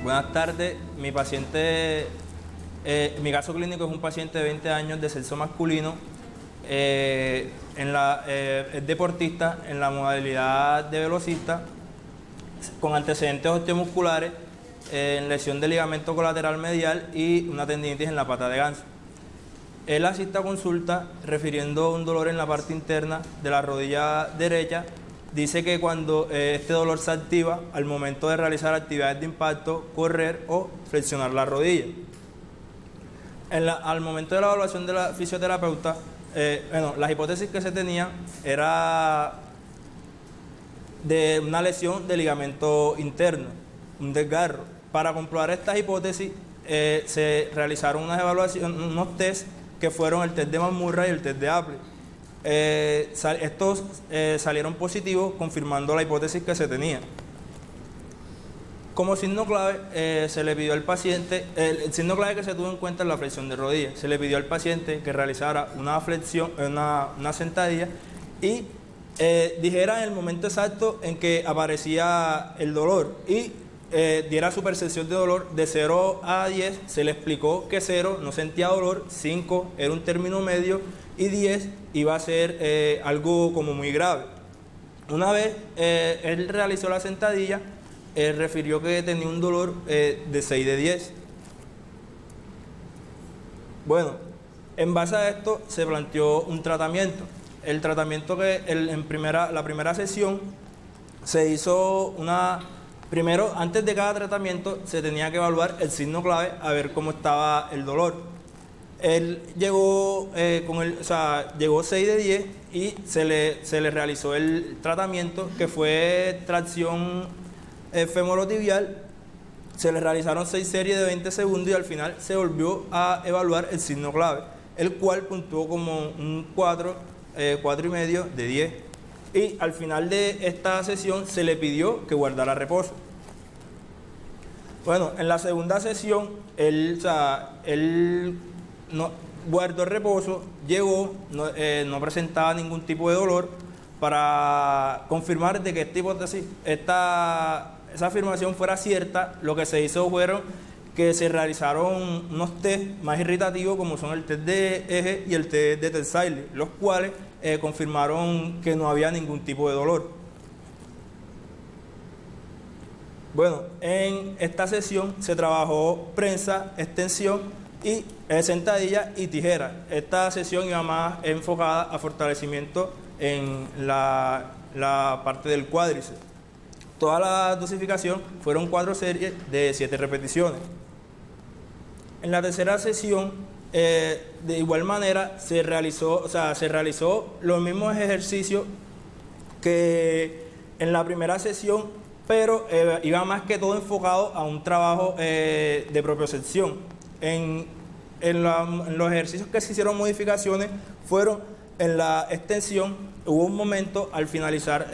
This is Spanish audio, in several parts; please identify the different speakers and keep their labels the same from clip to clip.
Speaker 1: Buenas tardes. Mi paciente, mi caso clínico es un paciente de 20 años de sexo masculino. Es deportista en la modalidad de velocista, con antecedentes osteomusculares, lesión de ligamento colateral medial y una tendinitis en la pata de ganso. Él asiste a consulta refiriendo un dolor en la parte interna de la rodilla derecha. Dice que cuando este dolor se activa al momento de realizar actividades de impacto, correr o flexionar la rodilla. Al momento de la evaluación de la fisioterapeuta, las hipótesis que se tenían era de una lesión de ligamento interno, un desgarro. Para comprobar estas hipótesis se realizaron unos test que fueron el test de McMurray y el test de Apley. Estos salieron positivos, confirmando la hipótesis que se tenía. Como signo clave, se le pidió al paciente, el signo clave que se tuvo en cuenta es la flexión de rodilla. Se le pidió al paciente que realizara una flexión, una sentadilla y dijera en el momento exacto en que aparecía el dolor y diera su percepción de dolor de 0 a 10. Se le explicó que 0 no sentía dolor, 5 era un término medio y 10 iba a ser algo como muy grave. Una vez él realizó la sentadilla, refirió que tenía un dolor de 6 de 10. Bueno, en base a esto se planteó un tratamiento. El tratamiento que la primera sesión se hizo primero, antes de cada tratamiento se tenía que evaluar el signo clave a ver cómo estaba el dolor. Él llegó llegó 6 de 10 y se le realizó el tratamiento que fue tracción femorotibial. Se le realizaron 6 series de 20 segundos y al final se volvió a evaluar el signo clave, el cual puntuó como un 4 y medio de 10. Y al final de esta sesión se le pidió que guardara reposo. Bueno, en la segunda sesión él no guardó reposo, llegó, no presentaba ningún tipo de dolor. Para confirmar de que esa afirmación fuera cierta, lo que se hizo fueron que se realizaron unos test más irritativos, como son el test de eje y el test de Tensile, los cuales confirmaron que no había ningún tipo de dolor. Bueno, en esta sesión se trabajó prensa, extensión y sentadilla y tijera. Esta sesión iba más enfocada a fortalecimiento en la parte del cuádriceps. Toda la dosificación fueron 4 series de 7 repeticiones. En la tercera sesión, de igual manera, se realizó los mismos ejercicios que en la primera sesión, pero iba más que todo enfocado a un trabajo de propiocepción. En los ejercicios que se hicieron modificaciones fueron en la extensión. Hubo un momento al finalizar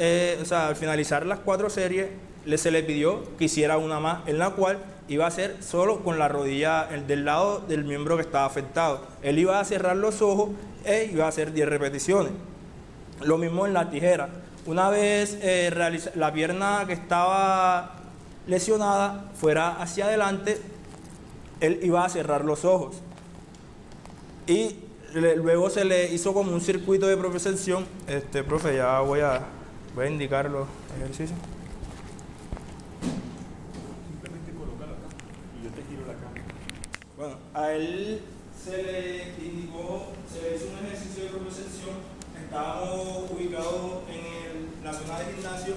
Speaker 1: las 4 series, se le pidió que hiciera una más, en la cual iba a ser solo con la rodilla del lado del miembro que estaba afectado. Él iba a cerrar los ojos e iba a hacer 10 repeticiones. Lo mismo en la tijera. Una vez la pierna que estaba lesionada fuera hacia adelante, él iba a cerrar los ojos. Y luego se le hizo como un circuito de propiocepción. Profe, ya voy a indicar los ejercicios.
Speaker 2: Simplemente colócalo acá y yo te giro la cámara.
Speaker 1: Bueno, a él se le hizo un ejercicio de propiocepción. Estábamos ubicados en la zona de gimnasio.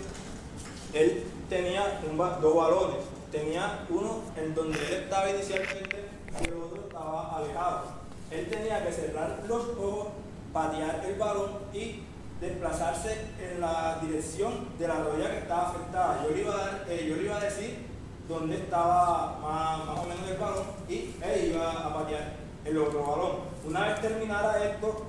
Speaker 1: Él tenía 2 balones. Tenía uno en donde él estaba inicialmente y el otro estaba alejado. Él tenía que cerrar los ojos, patear el balón y desplazarse en la dirección de la rodilla que estaba afectada. Yo le iba a decir dónde estaba más o menos el balón y él iba a patear el otro balón. Una vez terminara esto,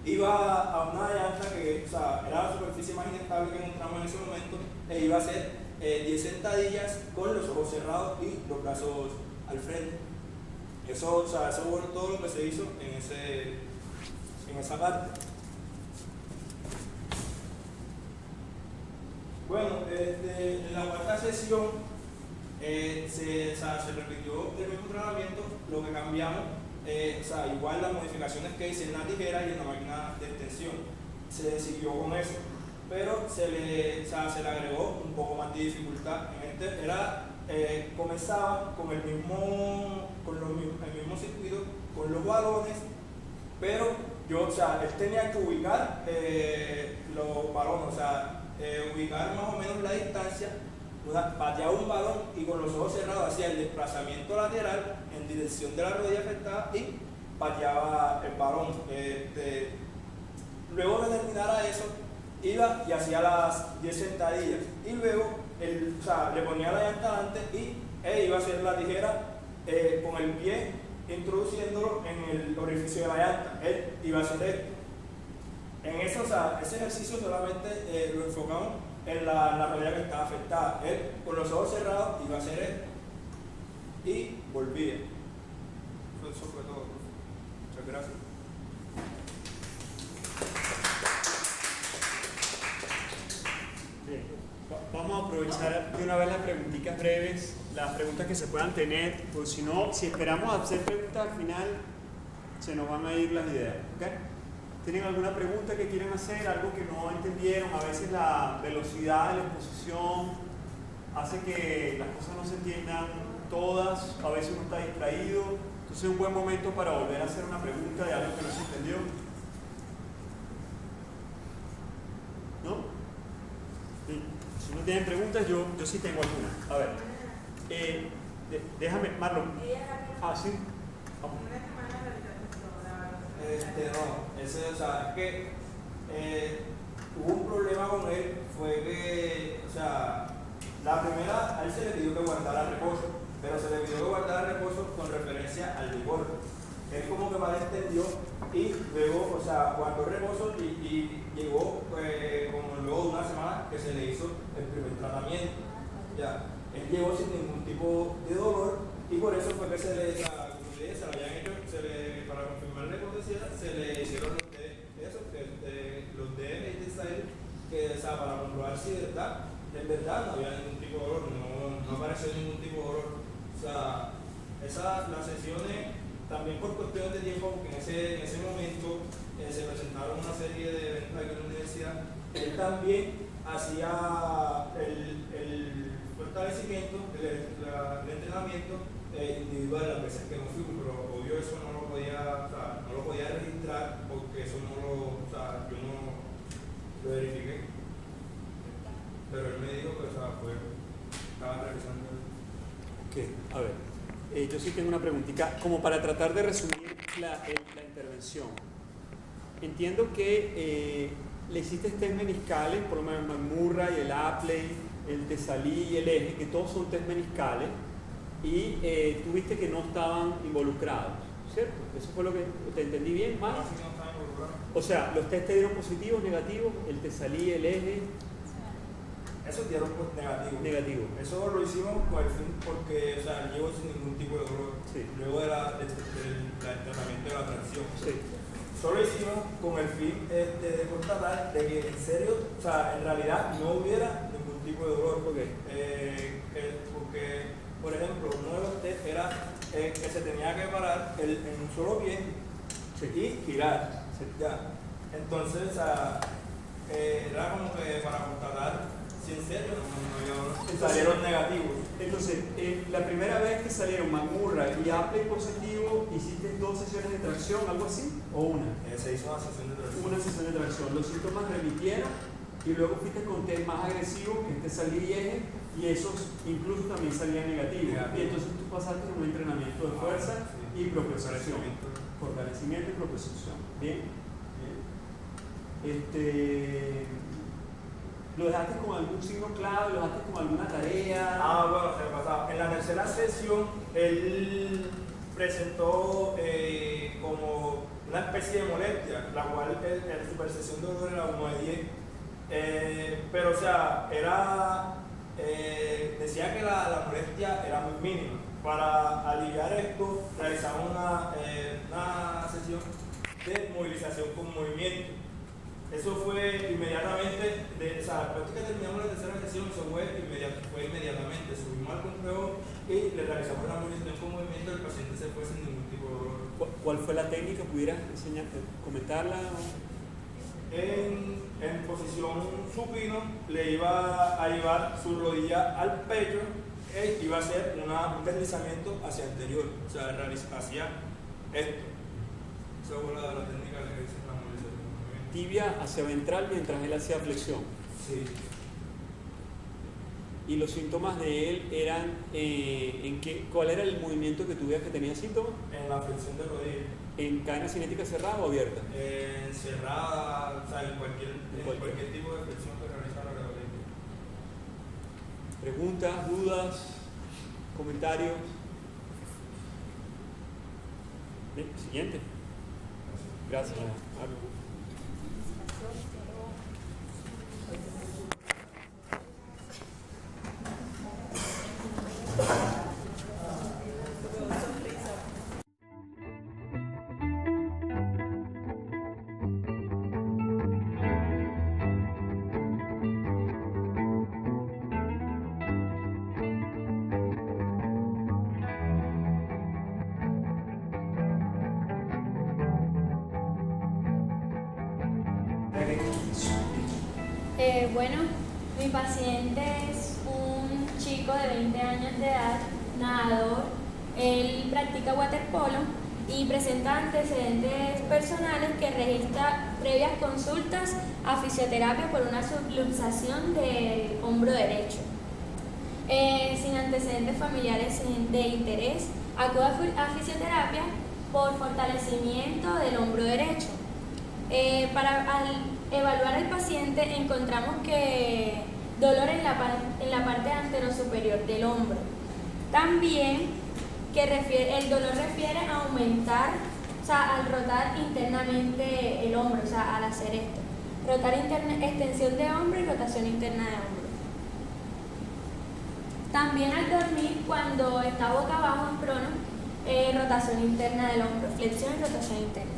Speaker 1: iba a una llanta que era la superficie más inestable que encontramos en ese momento e iba a hacer 10 sentadillas con los ojos cerrados y los brazos al frente. Eso fue todo lo que se hizo en esa parte. Bueno, en la cuarta sesión se repitió el mismo entrenamiento, lo que cambiamos, igual las modificaciones que hice en la tijera y en la máquina de extensión, se siguió con eso, pero se le agregó un poco más de dificultad. Comenzaba con el mismo circuito, con los balones, pero él tenía que ubicar los balones, ubicar más o menos la distancia, pateaba un balón y con los ojos cerrados hacía el desplazamiento lateral en dirección de la rodilla afectada y pateaba el balón. Luego de terminar eso, iba y hacía las 10 sentadillas y luego le ponía la llanta adelante y iba a hacer la tijera con el pie introduciéndolo en el orificio de la llanta. Él iba a hacer esto. En eso, ese ejercicio solamente lo enfocamos en la rodilla que estaba afectada. Él con los ojos cerrados iba a hacer esto y volvía. Eso fue todo. Muchas gracias.
Speaker 3: Bien. Vamos a aprovechar de una vez las preguntitas breves, las preguntas que se puedan tener, porque si no, si esperamos a hacer preguntas al final, se nos van a ir las ideas. ¿Okay? ¿Tienen alguna pregunta que quieren hacer? Algo que no entendieron. A veces la velocidad de la exposición hace que las cosas no se entiendan todas, a veces uno está distraído, entonces es un buen momento para volver a hacer una pregunta de algo que no se entendió. ¿No? Sí. Si no tienen preguntas, yo sí tengo algunas. A ver, déjame, Marlon. Ah, sí. Vamos.
Speaker 1: Es que hubo un problema con él, fue que, la primera, a él se le pidió que guardara reposo, pero se le pidió que guardara reposo con referencia al vigor. Él como que malentendió y luego, guardó reposo y llegó como luego de una semana que se le hizo el primer tratamiento. Ya, él llegó sin ningún tipo de dolor y por eso fue que se le habían hecho, para confirmar la hipótesis, se le hicieron los DMT que para comprobar si de verdad no había ningún tipo de dolor, no apareció ningún tipo de dolor. Las sesiones también por cuestiones de tiempo, porque en ese momento se presentaron una serie de eventos aquí en la universidad. Él también hacía el fortalecimiento, el entrenamiento individual las veces que no fuimos, pero obvio eso no lo podía registrar porque eso yo no lo verifiqué. Pero él me dijo que estaba realizando.
Speaker 3: Ok, a ver, yo sí tengo una preguntita, como para tratar de resumir la intervención. Entiendo que le hiciste test meniscales, por lo menos el McMurray, el Apley, el Tesalí y el Eje, que todos son test meniscales, y tú viste que no estaban involucrados, ¿cierto? ¿Eso fue lo que te entendí bien, más? O sea, los test te dieron positivos, negativos, el Tesalí, el Eje.
Speaker 1: Eso dieron negativo.
Speaker 3: Negativo.
Speaker 1: Eso lo hicimos con el fin porque, llegó sin ningún tipo de dolor.
Speaker 3: Sí.
Speaker 1: Luego del tratamiento de la tracción.
Speaker 3: Sí.
Speaker 1: Solo hicimos con el fin de constatar de que en serio, en realidad no hubiera ningún tipo de dolor.
Speaker 3: Okay.
Speaker 1: Porque, por ejemplo, uno de los test era que se tenía que parar en un solo pie y girar.
Speaker 3: Sí.
Speaker 1: Ya. Entonces, era como que para constatar si en serio salieron negativos.
Speaker 3: Entonces, la primera vez que salieron McMurray y Apley positivo, ¿hiciste 2 sesiones de tracción, algo así? ¿O una?
Speaker 1: Se hizo una sesión de tracción.
Speaker 3: Una sesión de tracción. Los síntomas remitieron y luego fuiste con test más agresivos, que es Tesalí y Eje, y esos incluso también salían negativos. Y entonces tú pasaste con un entrenamiento de fuerza y propiocepción. Fortalecimiento y propiocepción. Bien. ¿Lo dejaste con algún signo clave? ¿Lo dejaste con alguna tarea?
Speaker 1: Bueno, se me pasaba. En la tercera sesión, él presentó como una especie de molestia, la cual su percepción de dolor era 1 de 10. Pero, decía que la molestia era muy mínima. Para aliviar esto, realizamos una sesión de movilización con movimiento. Eso fue inmediatamente, o sea, después que terminamos la tercera sesión, eso fue inmediatamente. Subimos al complejo y le realizamos la movilización con movimiento, el paciente se fue sin ningún tipo de dolor.
Speaker 3: ¿Cuál fue la técnica? ¿Pudieras enseñar, comentarla?
Speaker 1: En posición supino, le iba a llevar su rodilla al pecho e iba a hacer un deslizamiento hacia anterior, o sea, hacia esto. Esa fue la técnica que hice la movilización.
Speaker 3: Tibia hacia ventral mientras él hacía flexión.
Speaker 1: Sí.
Speaker 3: ¿Y los síntomas de él eran cuál era el movimiento que tú veías que tenía síntomas?
Speaker 1: En la flexión de rodilla.
Speaker 3: ¿En cadena cinética cerrada o abierta?
Speaker 1: Cerrada, o sea, en cualquier tipo de flexión que realiza la rodilla.
Speaker 3: ¿Preguntas, dudas, comentarios? Bien, siguiente. Gracias.
Speaker 4: Bueno, mi paciente es un chico de 20 años de edad, nadador. Él practica waterpolo y presenta antecedentes personales que registra previas consultas a fisioterapia por una subluxación del hombro derecho. Sin antecedentes familiares de interés, acude a fisioterapia por fortalecimiento del hombro derecho. Al evaluar al paciente encontramos que dolor en la parte anterosuperior del hombro. También que el dolor refiere a aumentar, o sea, al rotar internamente el hombro, o sea, al hacer esto. Rotar extensión de hombro y rotación interna de hombro. También al dormir, cuando está boca abajo en prono, rotación interna del hombro, flexión y rotación interna.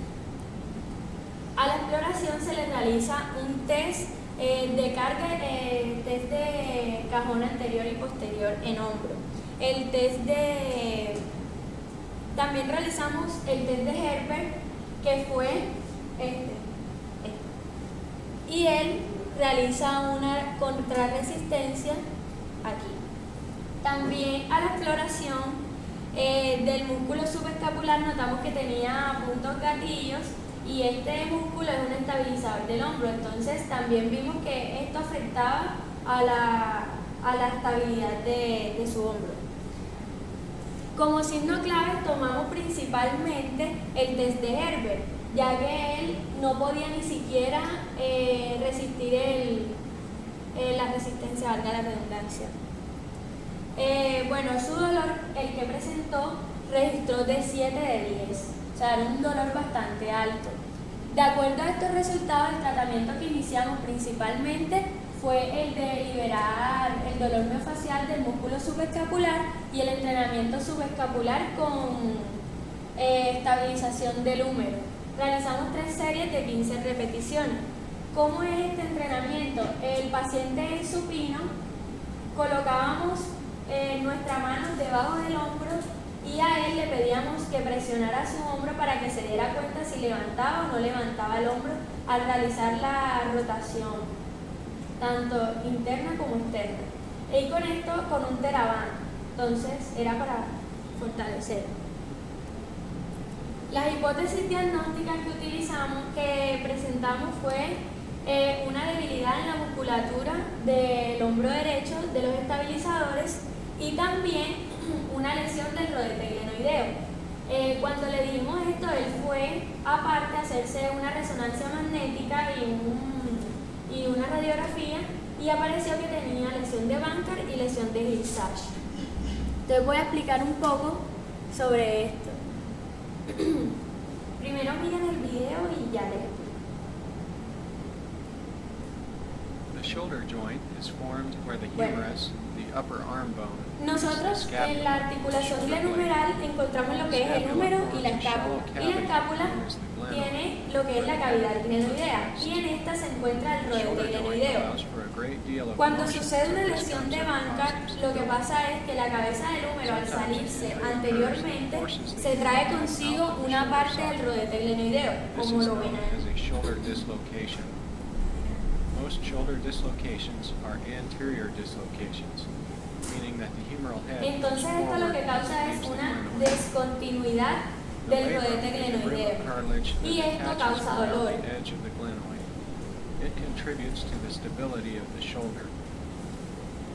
Speaker 4: A la exploración se le realiza un test de carga, test de cajón anterior y posterior en hombro. También realizamos el test de Herbert, que fue este. Y él realiza una contrarresistencia aquí. También a la exploración del músculo subescapular notamos que tenía puntos gatillos y este músculo es un estabilizador del hombro, entonces también vimos que esto afectaba a la estabilidad de su hombro. Como signo clave tomamos principalmente el test de Herbert, ya que él no podía ni siquiera resistir la resistencia, valga la redundancia. Bueno, su dolor, el que presentó, registró de 7 de 10, o sea, era un dolor bastante alto. De acuerdo a estos resultados, el tratamiento que iniciamos principalmente fue el de liberar el dolor miofascial del músculo subescapular y el entrenamiento subescapular con estabilización del húmero. Realizamos 3 series de 15 repeticiones. ¿Cómo es este entrenamiento? El paciente en supino, colocábamos nuestra mano debajo del hombro y a él le pedíamos que presionara su hombro para que se diera cuenta si levantaba o no levantaba el hombro al realizar la rotación, tanto interna como externa. Y con esto, con un Theravada, entonces era para fortalecer. Las hipótesis diagnósticas que presentamos fue una debilidad en la musculatura del hombro derecho, de los estabilizadores, y también una lesión del rodete glenoideo. Cuando le dijimos esto, él fue aparte a hacerse una resonancia magnética y una radiografía y apareció que tenía lesión de Bankart y lesión de Hill-Sachs. Entonces voy a explicar un poco sobre esto. Primero miren el video y ya les explico.
Speaker 5: The shoulder joint is formed where the
Speaker 4: Bueno.
Speaker 5: humerus, the upper arm bone,
Speaker 4: Nosotros en la articulación glenumeral encontramos lo que es el húmero y la escápula. Y la escápula tiene lo que es la cavidad glenoidea y en esta se encuentra el rodete glenoideo. Cuando sucede una lesión de banca, lo que pasa es que la cabeza del húmero al salirse anteriormente se trae consigo una parte del rodete glenoideo,
Speaker 5: This
Speaker 4: como
Speaker 5: is
Speaker 4: lo
Speaker 5: known
Speaker 4: ven
Speaker 5: as
Speaker 4: ahí.
Speaker 5: a shoulder dislocation. Most shoulder dislocations are anterior dislocations, meaning that the humeral head moves
Speaker 4: Entonces esto lo que
Speaker 5: forward
Speaker 4: causa
Speaker 5: and
Speaker 4: es
Speaker 5: leaves the
Speaker 4: una
Speaker 5: glenoid.
Speaker 4: descontinuidad
Speaker 5: The
Speaker 4: del
Speaker 5: labrum
Speaker 4: rodete
Speaker 5: is a rim of
Speaker 4: glenoideo.
Speaker 5: cartilage that
Speaker 4: Y esto
Speaker 5: attaches
Speaker 4: causa
Speaker 5: around
Speaker 4: dolor.
Speaker 5: the edge of the glenoid. It contributes to the stability of the shoulder.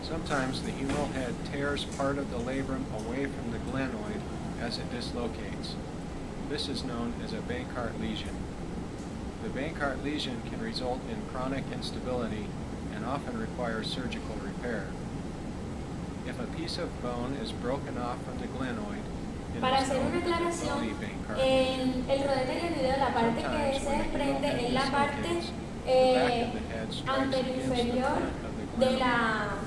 Speaker 5: Sometimes the humeral head tears part of the labrum away from the glenoid as it dislocates. This is known as a Bankart lesion. The Bankart lesion can result in chronic instability and often require surgical repair. If a piece of bone is broken off from the glenoid, it
Speaker 4: Para
Speaker 5: is
Speaker 4: hacer
Speaker 5: known
Speaker 4: una
Speaker 5: as a
Speaker 4: aclaración,
Speaker 5: bony Bankart lesion.
Speaker 4: el rodete glenoideo, la parte que
Speaker 5: Sometimes
Speaker 4: se
Speaker 5: when the
Speaker 4: desprende
Speaker 5: humeral head
Speaker 4: es la parte
Speaker 5: dislocates, the back of the head strikes against the
Speaker 4: anteroinferior
Speaker 5: front of the
Speaker 4: de
Speaker 5: glenoid.
Speaker 4: la,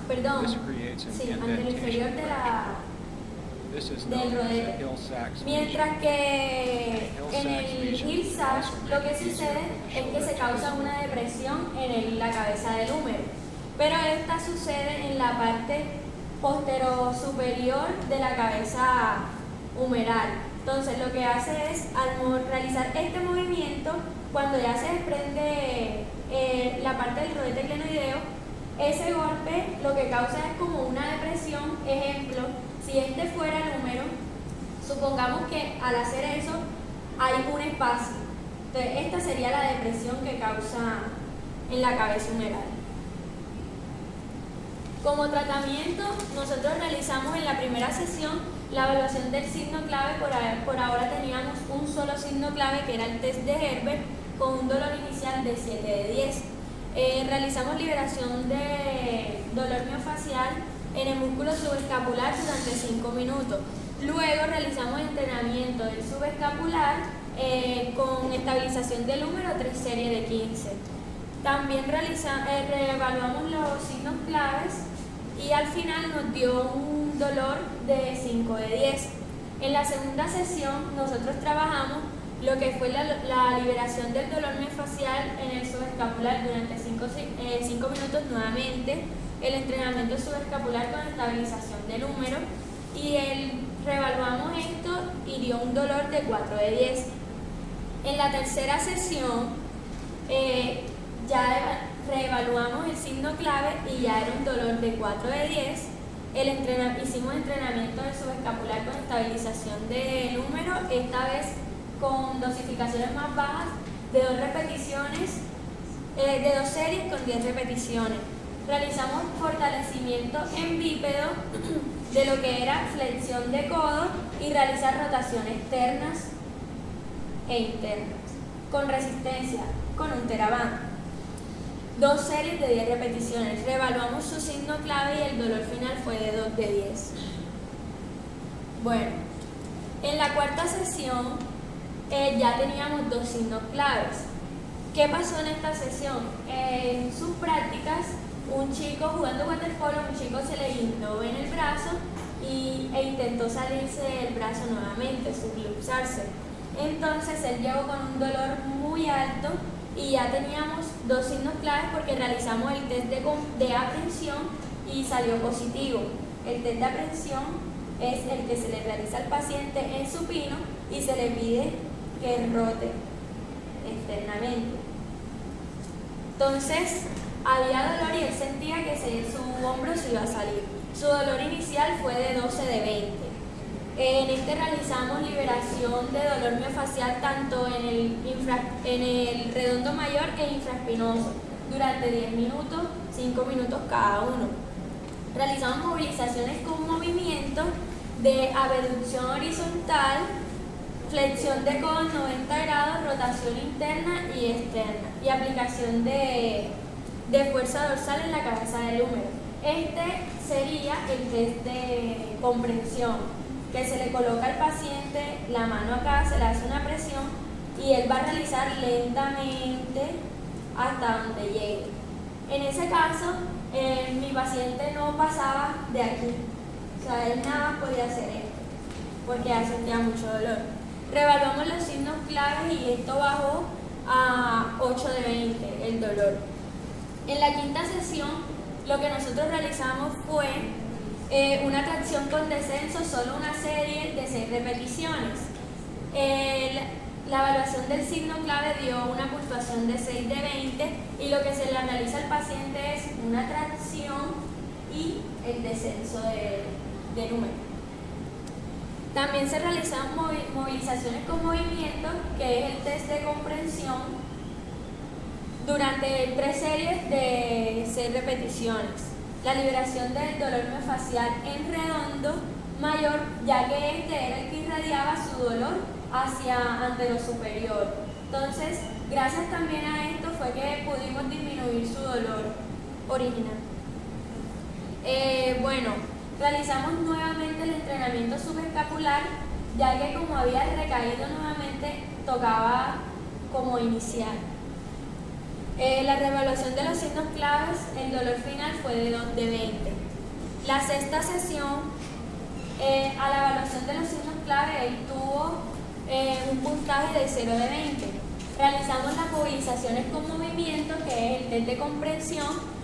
Speaker 4: perdón,
Speaker 5: This creates an
Speaker 4: sí, anteroinferior de la,
Speaker 5: This is
Speaker 4: del
Speaker 5: known as a
Speaker 4: rodete.
Speaker 5: Hill-Sachs lesion.
Speaker 4: Mientras que en el Hill-Sachs lo que sucede es que se causa una depresión en la cabeza del húmero, pero esta sucede en la parte posterior de la cabeza humeral. Entonces lo que hace es, al realizar este movimiento, cuando ya se desprende la parte del rodete glenoideo, ese golpe lo que causa es como una depresión. Ejemplo, si este fuera el húmero, supongamos que al hacer eso hay un espacio. Entonces esta sería la depresión que causa en la cabeza humeral. Como tratamiento, nosotros realizamos en la primera sesión la evaluación del signo clave. Por ahora teníamos un solo signo clave, que era el test de Herbert, con un dolor inicial de 7 de 10. Realizamos liberación de dolor miofacial en el músculo subescapular durante 5 minutos. Luego realizamos entrenamiento del subescapular con estabilización del húmero, 3 series de 15. También reevaluamos los signos claves y al final nos dio un dolor de 5 de 10. En la segunda sesión nosotros trabajamos lo que fue la liberación del dolor miofacial en el subescapular durante 5 minutos nuevamente, el entrenamiento subescapular con estabilización del húmero y reevaluamos esto y dio un dolor de 4 de 10. En la tercera sesión ya reevaluamos el signo clave y ya era un dolor de 4 de 10. Hicimos entrenamiento del subescapular con estabilización del húmero, esta vez con dosificaciones más bajas de 2 repeticiones, de 2 series con 10 repeticiones. Realizamos fortalecimiento en bípedo de lo que era flexión de codo y realizar rotaciones externas e internas con resistencia con un TheraBand. 2 series de 10 repeticiones. Reevaluamos su signo clave y el dolor final fue de 2 de 10. Bueno, en la cuarta sesión ya teníamos 2 signos claves. ¿Qué pasó en esta sesión? En sus prácticas, un chico jugando waterpolo, un chico se le guindó en el brazo e intentó salirse del brazo nuevamente, subluxarse. Entonces él llegó con un dolor muy alto y ya teníamos 2 signos claves porque realizamos el test de aprehensión y salió positivo. El test de aprehensión es el que se le realiza al paciente en supino y se le pide que rote externamente. Entonces había dolor y él sentía que su hombro se iba a salir. Su dolor inicial fue de 12 de 20. En este realizamos liberación de dolor miofacial tanto en el redondo mayor e infraespinoso durante 10 minutos, 5 minutos cada uno. Realizamos movilizaciones con movimiento de abducción horizontal, flexión de codo en 90 grados, rotación interna y externa y aplicación de fuerza dorsal en la cabeza del húmero. Este sería el test de comprensión, que se le coloca al paciente la mano acá, se le hace una presión y él va a realizar lentamente hasta donde llegue. En ese caso, mi paciente no pasaba de aquí, o sea, él nada más podía hacer esto, porque ya sentía mucho dolor. Reevaluamos los signos claves y esto bajó a 8 de 20, el dolor. En la quinta sesión, lo que nosotros realizamos fue una tracción con descenso, solo una serie de 6 repeticiones. La evaluación del signo clave dio una puntuación de 6 de 20 y lo que se le realiza al paciente es una tracción y el descenso de número. También se realizan movilizaciones con movimiento, que es el test de comprensión, durante 3 series de 6 repeticiones. La liberación del dolor miofascial en redondo mayor, ya que este era el que irradiaba su dolor hacia antero superior. Entonces, gracias también a esto fue que pudimos disminuir su dolor original. Bueno, realizamos nuevamente el entrenamiento subescapular, ya que como había recaído nuevamente, tocaba como iniciar. La reevaluación de los signos claves, el dolor final fue de 2 de 20. La sexta sesión, a la evaluación de los signos clave, él tuvo un puntaje de 0 de 20. Realizamos las movilizaciones con movimiento, que es el test de comprensión.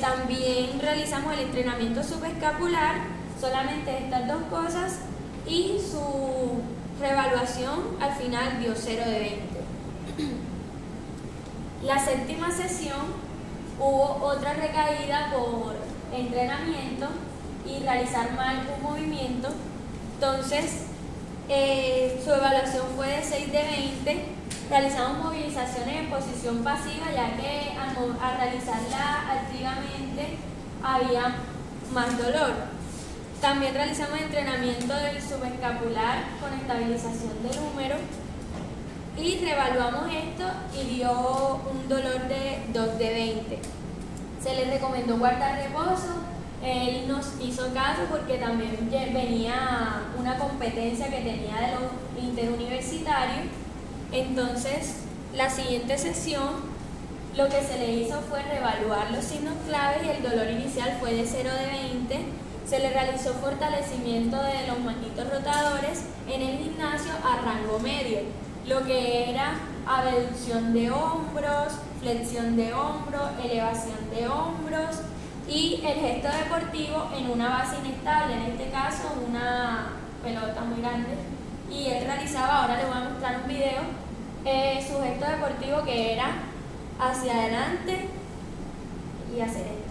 Speaker 4: También realizamos el entrenamiento subescapular, solamente estas 2 cosas, y su reevaluación al final dio 0 de 20. La séptima sesión hubo otra recaída por entrenamiento y realizar mal un movimiento. Entonces, su evaluación fue de 6 de 20. Realizamos movilizaciones en posición pasiva, ya que al realizarla activamente había más dolor. También realizamos entrenamiento del subescapular con estabilización del húmero y reevaluamos esto y dio un dolor de 2 de 20. Se le recomendó guardar reposo. Él nos hizo caso porque también venía una competencia que tenía de los interuniversitarios. Entonces, la siguiente sesión, lo que se le hizo fue reevaluar los signos claves y el dolor inicial fue de 0 de 20. Se le realizó fortalecimiento de los magnitos rotadores en el gimnasio a rango medio, lo que era abducción de hombros, flexión de hombros, elevación de hombros, y el gesto deportivo en una base inestable, en este caso una pelota muy grande, y él realizaba, ahora le voy a mostrar un video, su gesto deportivo, que era hacia adelante y hacer esto.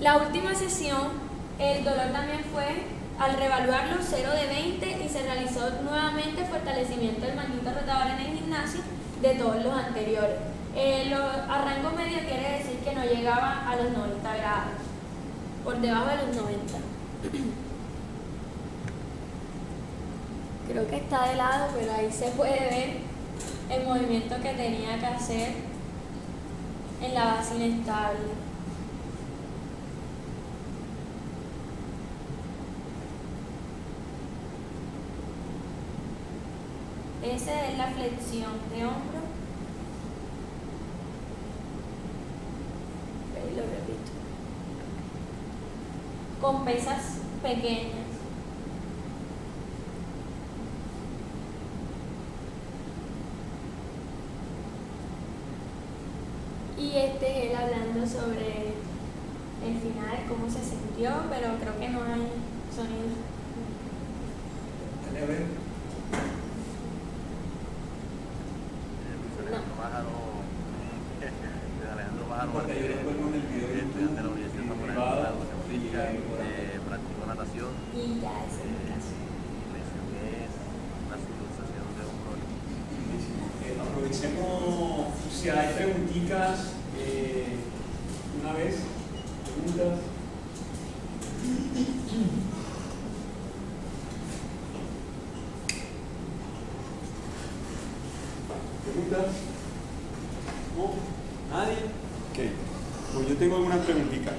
Speaker 4: La última sesión, el dolor también fue, al reevaluarlo, 0 de 20 y se realizó nuevamente fortalecimiento del magnito rotador en el gimnasio de todos los anteriores. A rango medio quiere decir que no llegaba a los 90 grados, por debajo de los 90. Creo que está de lado, pero ahí se puede ver el movimiento que tenía que hacer en la base inestable. Esa es la flexión de hombro. Y lo repito. Con pesas pequeñas. Y este es él hablando sobre el final, cómo se sintió, pero creo que no hay sonido.
Speaker 3: Dale a ver.
Speaker 6: Estudiante de la Universidad Nacional de Educación Física, practicó natación.
Speaker 4: Y ya es el caso.
Speaker 6: Lesión es una subluxación de hombro.
Speaker 3: Aprovechemos, si hay preguntitas, una vez, preguntas. ¿Preguntas? ¿No? ¿Nadie? Ok. Pues yo tengo algunas preguntitas.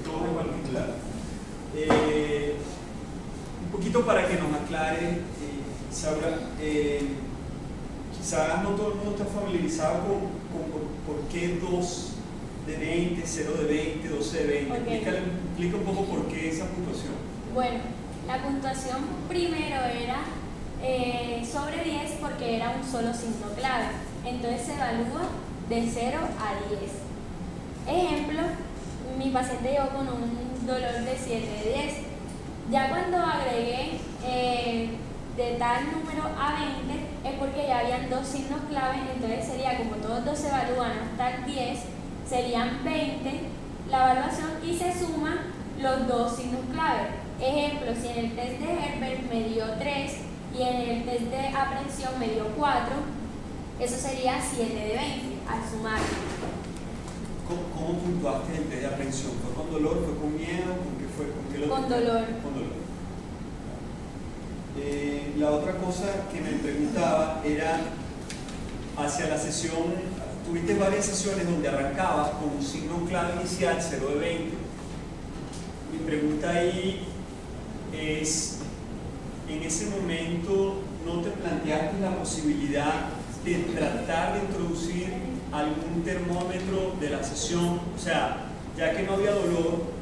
Speaker 3: Todo en particular. Un poquito para que nos aclare, Saura, quizás no todo el mundo está familiarizado con por qué qué 2 de 20, 0 de 20, 12 de 20?
Speaker 4: Ok.
Speaker 3: Explica un poco por qué esa puntuación.
Speaker 4: Bueno, la puntuación primero era sobre 10 porque era un solo signo clave. Entonces se evalúa de 0 a 10. Ejemplo, mi paciente llegó con un dolor de 7 de 10. Ya cuando agregué de tal número a 20 es porque ya habían dos signos claves, entonces sería como todos dos se evalúan hasta el 10, serían 20 la evaluación y se suman los dos signos claves. Ejemplo, si en el test de Herbert me dio 3 y en el test de aprehensión me dio 4, eso sería 7 de 20 al sumar.
Speaker 3: ¿Cómo puntuaste el test de aprehensión? ¿Fue con dolor? ¿Fue con miedo? ¿Con qué fue? ¿Con qué lo
Speaker 4: Con dolor.
Speaker 3: Con dolor. La otra cosa que me preguntaba era hacia la sesión, tuviste varias sesiones donde arrancabas con un signo clave inicial 0 de 20. Mi pregunta ahí es, en ese momento no te planteaste la posibilidad de tratar de introducir algún termómetro de la sesión, o sea, ya que no había dolor,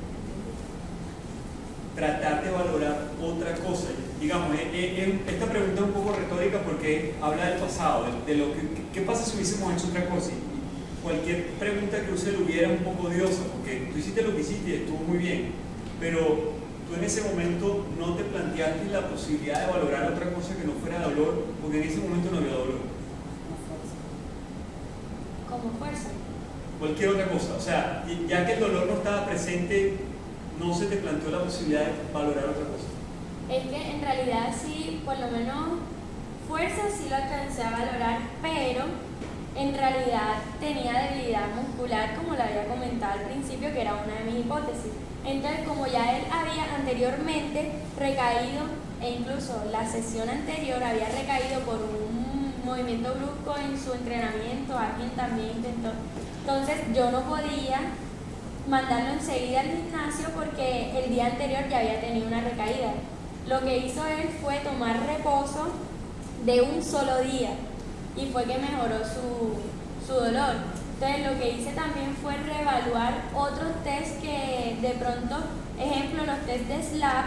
Speaker 3: tratar de valorar otra cosa. Digamos, esta pregunta es un poco retórica porque habla del pasado, de lo que ¿qué pasa si hubiésemos hecho otra cosa? Y cualquier pregunta que use lo hubiera es un poco odiosa, porque tú hiciste lo que hiciste y estuvo muy bien, pero tú en ese momento no te planteaste la posibilidad de valorar otra cosa que no fuera dolor, porque en ese momento no había dolor.
Speaker 4: Como fuerza.
Speaker 3: Cualquier otra cosa, o sea, ya que el dolor no estaba presente, no se te planteó la posibilidad de valorar otra cosa.
Speaker 4: Es que en realidad sí, por lo menos fuerza sí lo alcancé a valorar, pero en realidad tenía debilidad muscular, como lo había comentado al principio, que era una de mis hipótesis. Entonces, como ya él había anteriormente recaído, e incluso la sesión anterior había recaído por un movimiento brusco en su entrenamiento, alguien también intentó. Entonces, yo no podía mandarlo enseguida al gimnasio porque el día anterior ya había tenido una recaída. Lo que hizo él fue tomar reposo de un solo día y fue que mejoró su dolor. Entonces lo que hice también fue reevaluar otros test que de pronto, ejemplo, los test de SLAP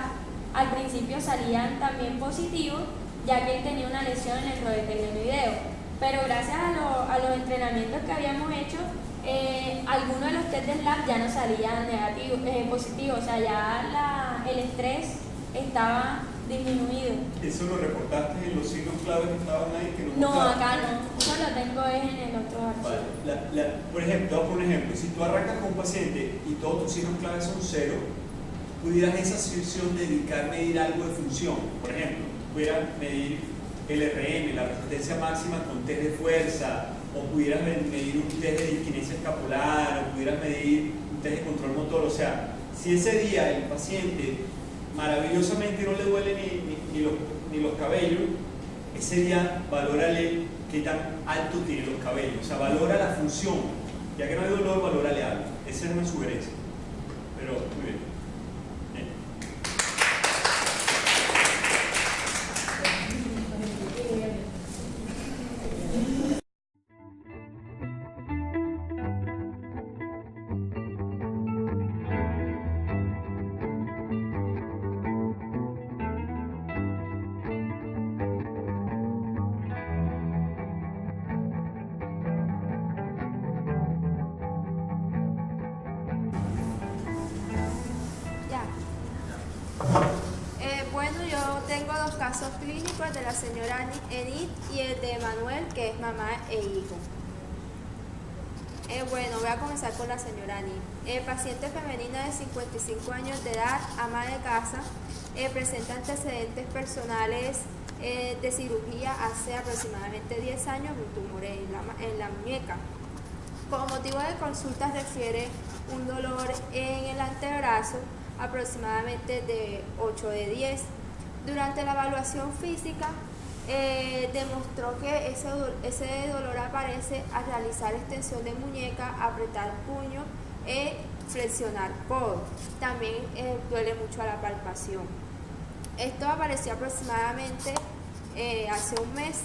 Speaker 4: al principio salían también positivos, ya que él tenía una lesión en el rodetelioideo. Pero gracias a los entrenamientos que habíamos hecho, algunos de los test de SLAP ya no salían positivos, o sea, ya el estrés estaba disminuido.
Speaker 3: ¿Eso lo reportaste en los signos claves que estaban ahí? Que
Speaker 4: No,
Speaker 3: mostraban?
Speaker 4: acá no, eso lo tengo es en el otro archivo.
Speaker 3: Vale. Por ejemplo, te voy a poner un ejemplo. Si tú arrancas con un paciente y todos tus signos claves son 0, pudieras en esa sesión dedicar a medir algo de función. Por ejemplo, pudieras medir el RM, la resistencia máxima con test de fuerza, o pudieras medir un test de disquinesia escapular, o pudieras medir un test de control motor. O sea, si ese día el paciente maravillosamente no le duele ni los cabellos, ese día valórale qué tan alto tiene los cabellos, o sea, valora la función, ya que no hay dolor, valórale algo. Esa es una sugerencia, pero muy bien.
Speaker 7: Bueno, yo tengo dos casos clínicos, de la señora Enid y el de Manuel, que es mamá e hijo. Bueno, voy a comenzar con la señora Enid. Paciente femenina de 55 años de edad, ama de casa, presenta antecedentes personales de cirugía hace aproximadamente 10 años, un tumor en la muñeca. Como motivo de consulta refiere un dolor en el antebrazo, aproximadamente de 8 de 10. Durante la evaluación física demostró que ese dolor aparece al realizar extensión de muñeca, apretar puño y flexionar codo. También duele mucho a la palpación. Esto apareció aproximadamente hace un mes.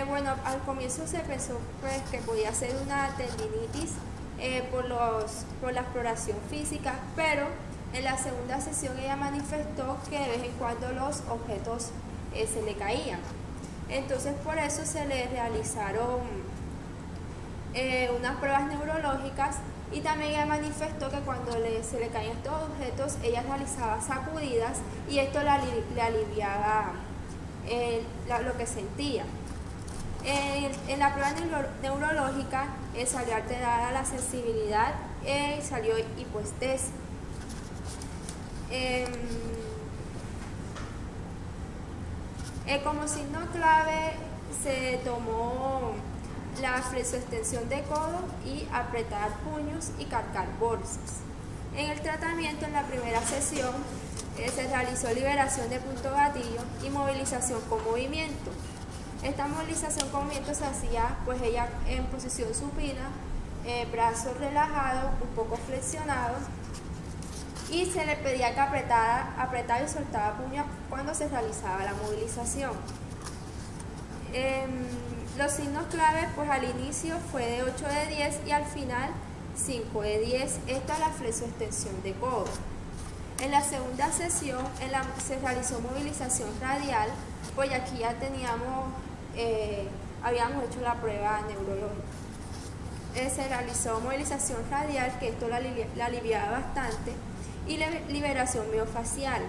Speaker 7: Bueno, al comienzo se pensó pues, que podía ser una tendinitis por la exploración física, pero en la segunda sesión ella manifestó que de vez en cuando los objetos se le caían. Entonces por eso se le realizaron unas pruebas neurológicas y también ella manifestó que cuando se le caían estos objetos ella realizaba sacudidas y esto le aliviaba lo que sentía. En la prueba neurológica salió alterada la sensibilidad y salió hipoestesia. Como signo clave se tomó la flexoextensión de codo y apretar puños y cargar bolsas. En el tratamiento, en la primera sesión, se realizó liberación de punto gatillo y movilización con movimiento. Esta movilización con movimiento se hacía pues ella en posición supina, brazos relajados, un poco flexionados, y se le pedía que apretara y soltaba puño cuando se realizaba la movilización. Los signos claves pues al inicio fue de 8 de 10 y al final 5 de 10. Esto es la flexoextensión de codo. En la segunda sesión se realizó movilización radial, pues aquí ya habíamos hecho la prueba neurológica. Se realizó movilización radial, que esto la aliviaba bastante, y liberación miofacial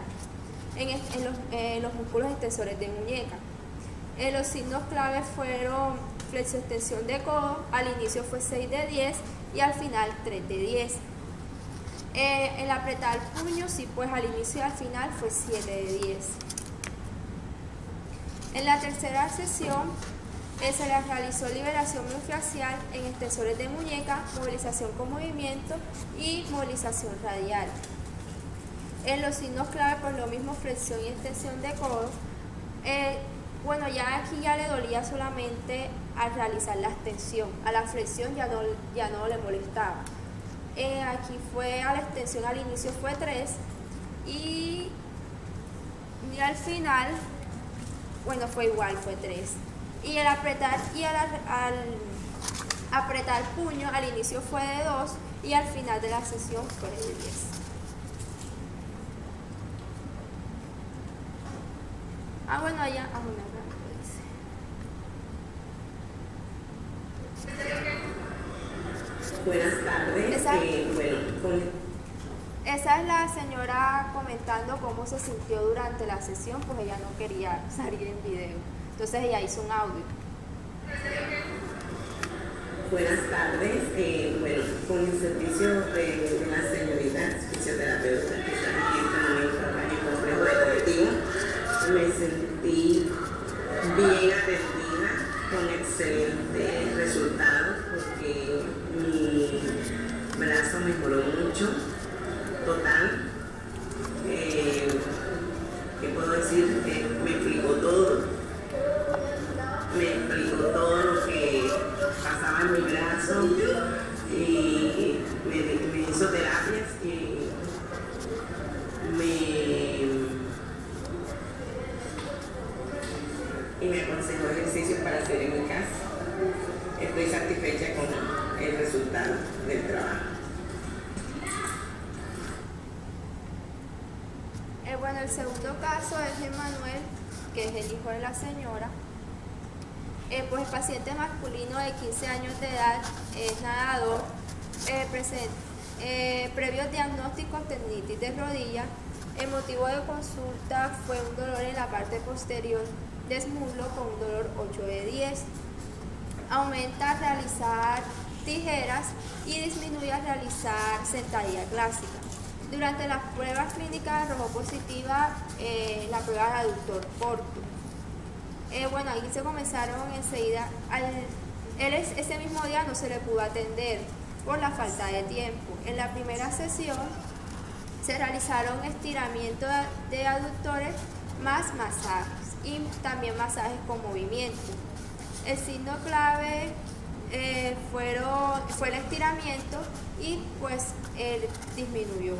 Speaker 7: en los músculos extensores de muñeca. Los signos claves fueron flexoextensión de codo, al inicio fue 6 de 10 y al final 3 de 10. El apretar puños, sí, pues al inicio y al final fue 7 de 10. En la tercera sesión se le realizó liberación miofacial en extensores de muñeca, movilización con movimiento y movilización radial. En los signos clave, pues lo mismo, flexión y extensión de codo. Bueno, ya aquí ya le dolía solamente al realizar la extensión, a la flexión ya no le molestaba. Aquí fue a la extensión, al inicio fue 3 y al final, bueno, fue igual, fue 3. Y el apretar al apretar puño al inicio fue de 2 y al final de la sesión fue de 10. Bueno, allá,
Speaker 8: Buenas tardes.
Speaker 7: Esa es la señora comentando cómo se sintió durante la sesión, pues ella no quería salir en video. Entonces ella hizo un audio.
Speaker 8: Buenas tardes. Con el servicio de la señorita fisioterapeuta que está aquí en este momento en el complejo deportivo, me sentí bien atendida, con excelentes resultados, porque mi brazo mejoró mucho, total. ¿Qué puedo decir? Me explicó todo. Me explicó todo lo que pasaba en mi brazo y me hizo terapias y me aconsejó ejercicios para hacer en mi casa. Estoy satisfecha con el resultado del trabajo.
Speaker 7: Bueno, el segundo caso es de Manuel, que es el hijo de la señora. Pues el paciente masculino de 15 años de edad, es nadador, previo diagnóstico tendinitis de rodilla. El motivo de consulta fue un dolor en la parte posterior del muslo con un dolor 8 de 10. Aumenta al realizar tijeras y disminuye al realizar sentadilla clásica. Durante las pruebas clínicas arrojó positiva la prueba de aductor corto. Bueno, ahí se comenzaron enseguida. Ese mismo día no se le pudo atender por la falta de tiempo. En la primera sesión se realizaron estiramientos de aductores más masajes y también masajes con movimiento. El signo clave fue el estiramiento y pues disminuyó.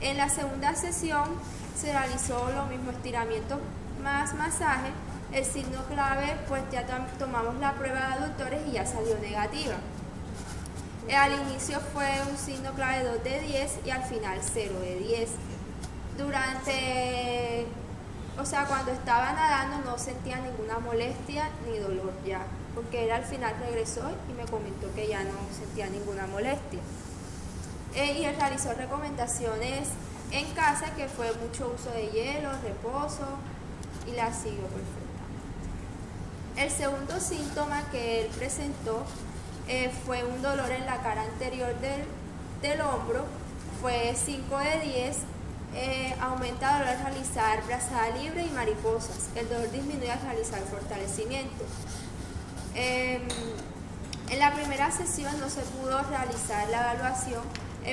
Speaker 7: En la segunda sesión se realizó lo mismo, estiramiento más masaje, el signo clave, pues ya tomamos la prueba de aductores y ya salió negativa. Al inicio fue un signo clave 2 de 10 y al final 0 de 10. Cuando estaba nadando no sentía ninguna molestia ni dolor ya, porque él al final regresó y me comentó que ya no sentía ninguna molestia. Y él realizó recomendaciones en casa, que fue mucho uso de hielo, reposo, y la siguió perfectamente. El segundo síntoma que él presentó fue un dolor en la cara anterior del hombro, fue 5 de 10, aumenta dolor al realizar brazada libre y mariposas. El dolor disminuye al realizar fortalecimiento. En la primera sesión no se pudo realizar la evaluación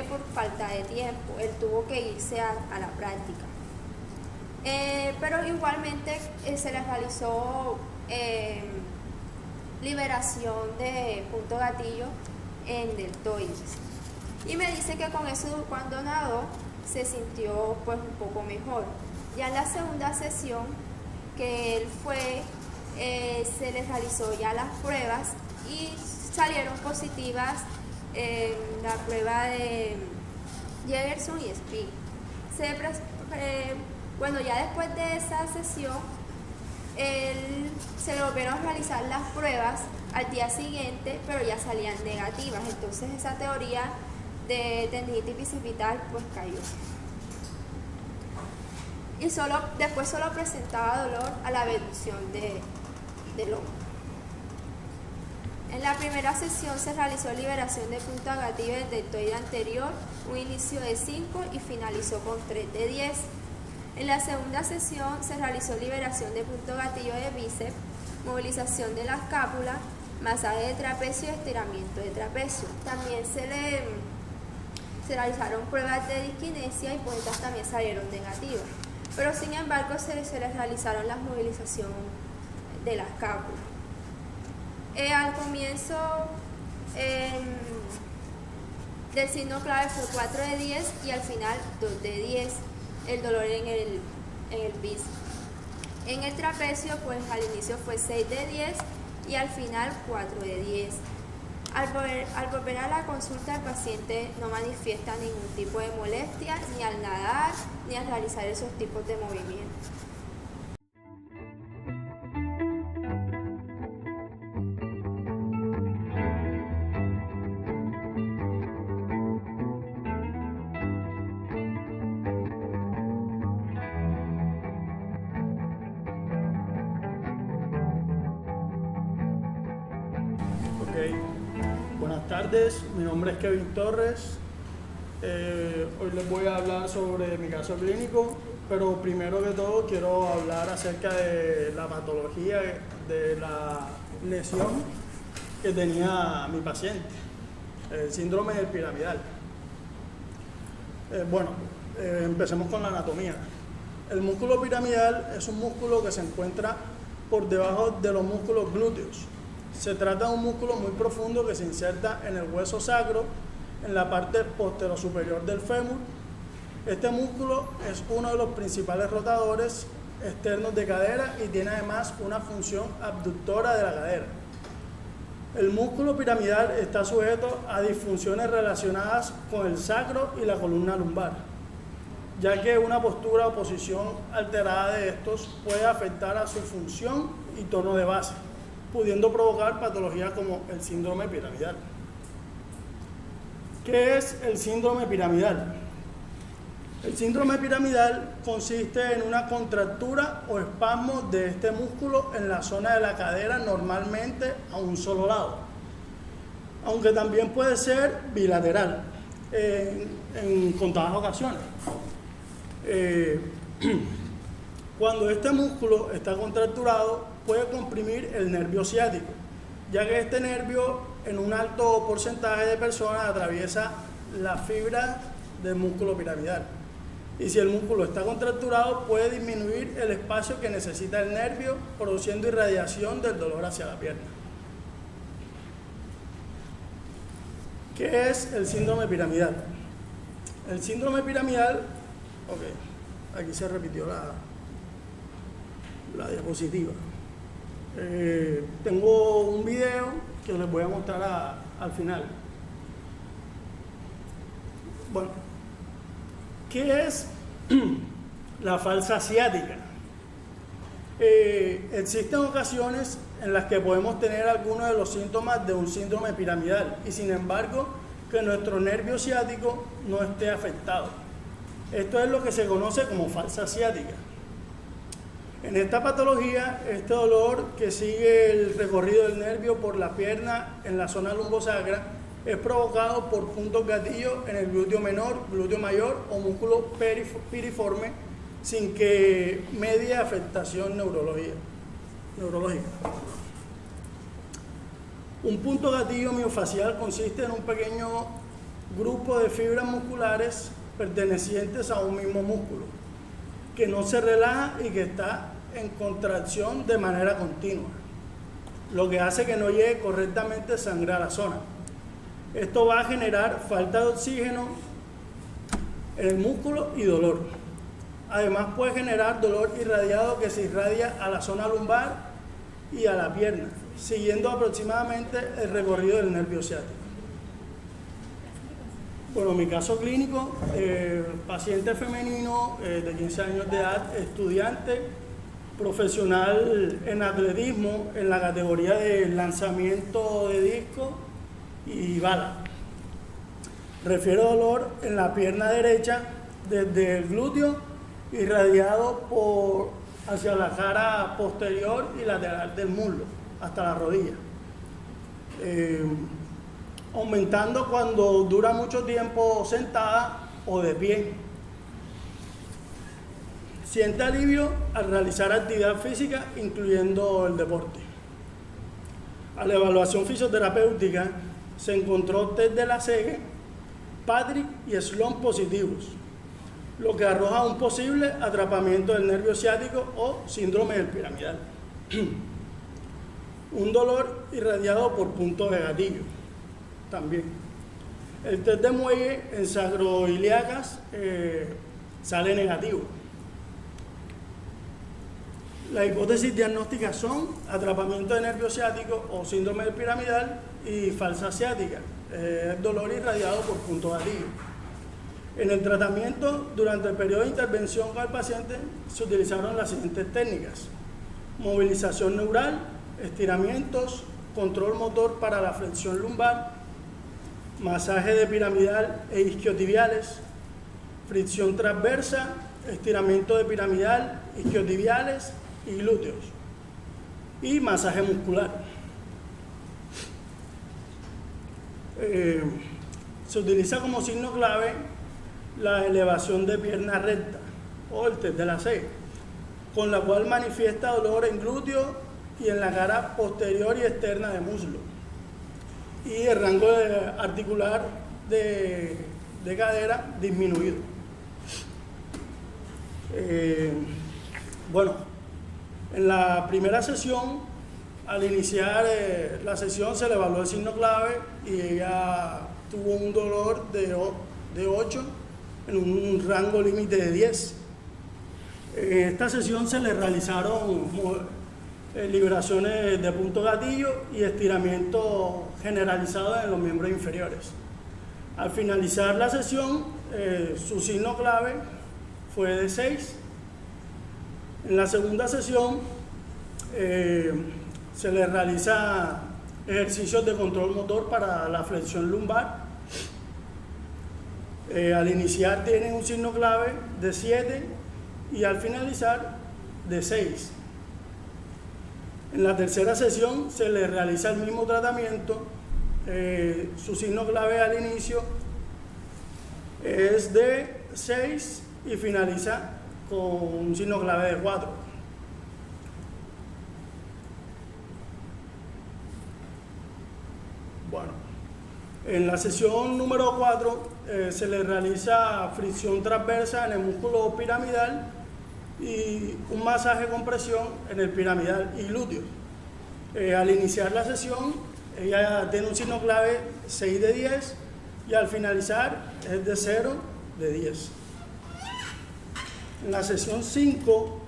Speaker 7: por falta de tiempo, él tuvo que irse a la práctica. Pero igualmente se le realizó liberación de punto gatillo en deltoides. Y me dice que con eso cuando nadó se sintió pues un poco mejor. Ya en la segunda sesión que él fue, se le realizó ya las pruebas y salieron positivas la prueba de Jefferson y Speed. Ya después de esa sesión, se le volvieron a realizar las pruebas al día siguiente, pero ya salían negativas. Entonces esa teoría de tendinitis bicipital pues cayó. Y después solo presentaba dolor a la abducción del hombro. En la primera sesión se realizó liberación de punto gatillo del deltoide anterior, un inicio de 5 y finalizó con 3 de 10. En la segunda sesión se realizó liberación de punto gatillo de bíceps, movilización de la escápula, masaje de trapecio y estiramiento de trapecio. También se realizaron pruebas de disquinesia y pues estas también salieron negativas. Pero sin embargo se les realizaron la movilización de la escápula. Al comienzo del signo clave fue 4 de 10 y al final 2 de 10, el dolor en el bíceps. En el trapecio, pues al inicio fue 6 de 10 y al final 4 de 10. Al volver a la consulta, el paciente no manifiesta ningún tipo de molestia ni al nadar ni al realizar esos tipos de movimientos.
Speaker 9: Buenas tardes, mi nombre es Kevin Torres. Hoy les voy a hablar sobre mi caso clínico, pero primero que todo quiero hablar acerca de la patología de la lesión que tenía mi paciente, el síndrome del piramidal. Empecemos con la anatomía. El músculo piramidal es un músculo que se encuentra por debajo de los músculos glúteos. Se trata de un músculo muy profundo que se inserta en el hueso sacro, en la parte posterior del fémur. Este músculo es uno de los principales rotadores externos de cadera y tiene además una función abductora de la cadera. El músculo piramidal está sujeto a disfunciones relacionadas con el sacro y la columna lumbar, ya que una postura o posición alterada de estos puede afectar a su función y tono de base, pudiendo provocar patologías como el síndrome piramidal. ¿Qué es el síndrome piramidal? El síndrome piramidal consiste en una contractura o espasmo de este músculo en la zona de la cadera, normalmente a un solo lado, aunque también puede ser bilateral en contadas ocasiones. Cuando este músculo está contracturado, puede comprimir el nervio ciático, ya que este nervio en un alto porcentaje de personas atraviesa la fibra del músculo piramidal. Y si el músculo está contracturado, puede disminuir el espacio que necesita el nervio, produciendo irradiación del dolor hacia la pierna. ¿Qué es el síndrome piramidal? El síndrome piramidal, aquí se repitió la diapositiva. Tengo un video que les voy a mostrar al final. Bueno, ¿qué es la falsa ciática? Existen ocasiones en las que podemos tener algunos de los síntomas de un síndrome piramidal y sin embargo que nuestro nervio ciático no esté afectado. Esto es lo que se conoce como falsa ciática. En esta patología, este dolor que sigue el recorrido del nervio por la pierna en la zona lumbosacra es provocado por puntos gatillo en el glúteo menor, glúteo mayor o músculo piriforme sin que medie afectación neurológica. Un punto gatillo miofacial consiste en un pequeño grupo de fibras musculares pertenecientes a un mismo músculo, que no se relaja y que está en contracción de manera continua, lo que hace que no llegue correctamente sangre a la zona. Esto va a generar falta de oxígeno en el músculo y dolor. Además puede generar dolor irradiado que se irradia a la zona lumbar y a la pierna, siguiendo aproximadamente el recorrido del nervio ciático. Bueno, mi caso clínico, paciente femenino de 15 años de edad, estudiante, profesional en atletismo en la categoría de lanzamiento de disco y bala. Refiero dolor en la pierna derecha desde el glúteo irradiado hacia la cara posterior y lateral del muslo hasta la rodilla. Aumentando cuando dura mucho tiempo sentada o de pie. Siente alivio al realizar actividad física, incluyendo el deporte. A la evaluación fisioterapéutica se encontró test de la SEGE, Patrick y Sloan positivos, lo que arroja un posible atrapamiento del nervio ciático o síndrome del piramidal. Un dolor irradiado por puntos de gatillo también. El test de muelle en sacroiliacas sale negativo. Las hipótesis diagnósticas son atrapamiento de nervio ciático o síndrome del piramidal y falsa ciática, dolor irradiado por puntos de gatillo. En el tratamiento, durante el periodo de intervención con el paciente, se utilizaron las siguientes técnicas: movilización neural, estiramientos, control motor para la flexión lumbar, masaje de piramidal e isquiotibiales, fricción transversa, estiramiento de piramidal, isquiotibiales y glúteos, y masaje muscular. Se utiliza como signo clave la elevación de pierna recta o el test de la C, con la cual manifiesta dolor en glúteo y en la cara posterior y externa de muslo, y el rango articular de cadera disminuido. Bueno, en la primera sesión, al iniciar la sesión, se le evaluó el signo clave y ella tuvo un dolor de 8 en un rango límite de 10. En esta sesión se le realizaron liberaciones de punto gatillo y estiramiento generalizado en los miembros inferiores. Al finalizar la sesión, su signo clave fue de 6. En la segunda sesión se le realiza ejercicios de control motor para la flexión lumbar. Al iniciar tiene un signo clave de 7 y al finalizar de 6. En la tercera sesión se le realiza el mismo tratamiento. Su signo clave al inicio es de 6 y finaliza con un signo clave de 4. Bueno, en la sesión número 4 se le realiza fricción transversa en el músculo piramidal y un masaje con presión en el piramidal y glúteos. Al iniciar la sesión, ella tiene un signo clave 6 de 10 y al finalizar es de 0 de 10. En la sesión 5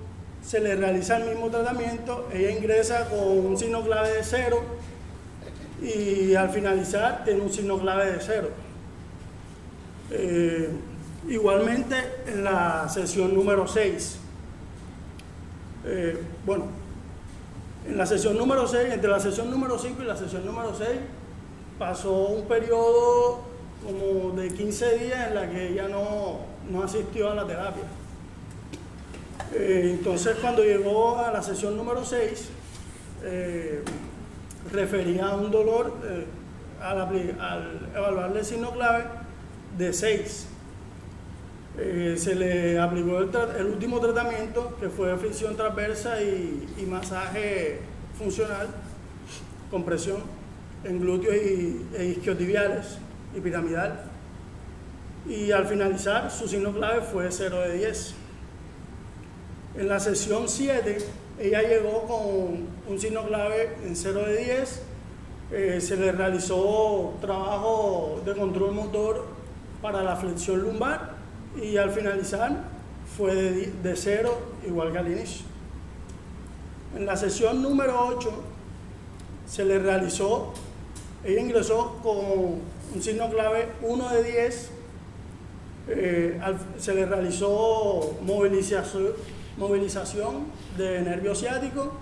Speaker 9: se le realiza el mismo tratamiento, ella ingresa con un signo clave de 0 y al finalizar tiene un signo clave de 0. Igualmente en la sesión número 6, en la sesión número 6, entre la sesión número 5 y la sesión número 6, pasó un periodo como de 15 días en la que ella no asistió a la terapia. Entonces cuando llegó a la sesión número 6, refería a un dolor al evaluarle el signo clave de 6. Se le aplicó el último tratamiento, que fue fricción transversa y masaje funcional, compresión en glúteos e isquiotibiales y piramidal. Y al finalizar, su signo clave fue 0 de 10. En la sesión 7, ella llegó con un signo clave en 0 de 10. Se le realizó trabajo de control motor para la flexión lumbar y al finalizar fue de 0 igual que al inicio. En la sesión número 8 se le realizó, ella ingresó con un signo clave 1 de 10, se le realizó movilización de nervio ciático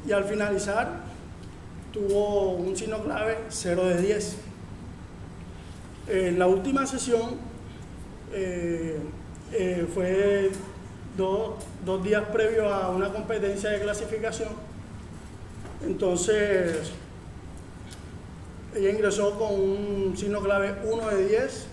Speaker 9: y al finalizar tuvo un signo clave 0 de 10. En la última sesión fue dos días previo a una competencia de clasificación. Entonces ella ingresó con un signo clave 1 de 10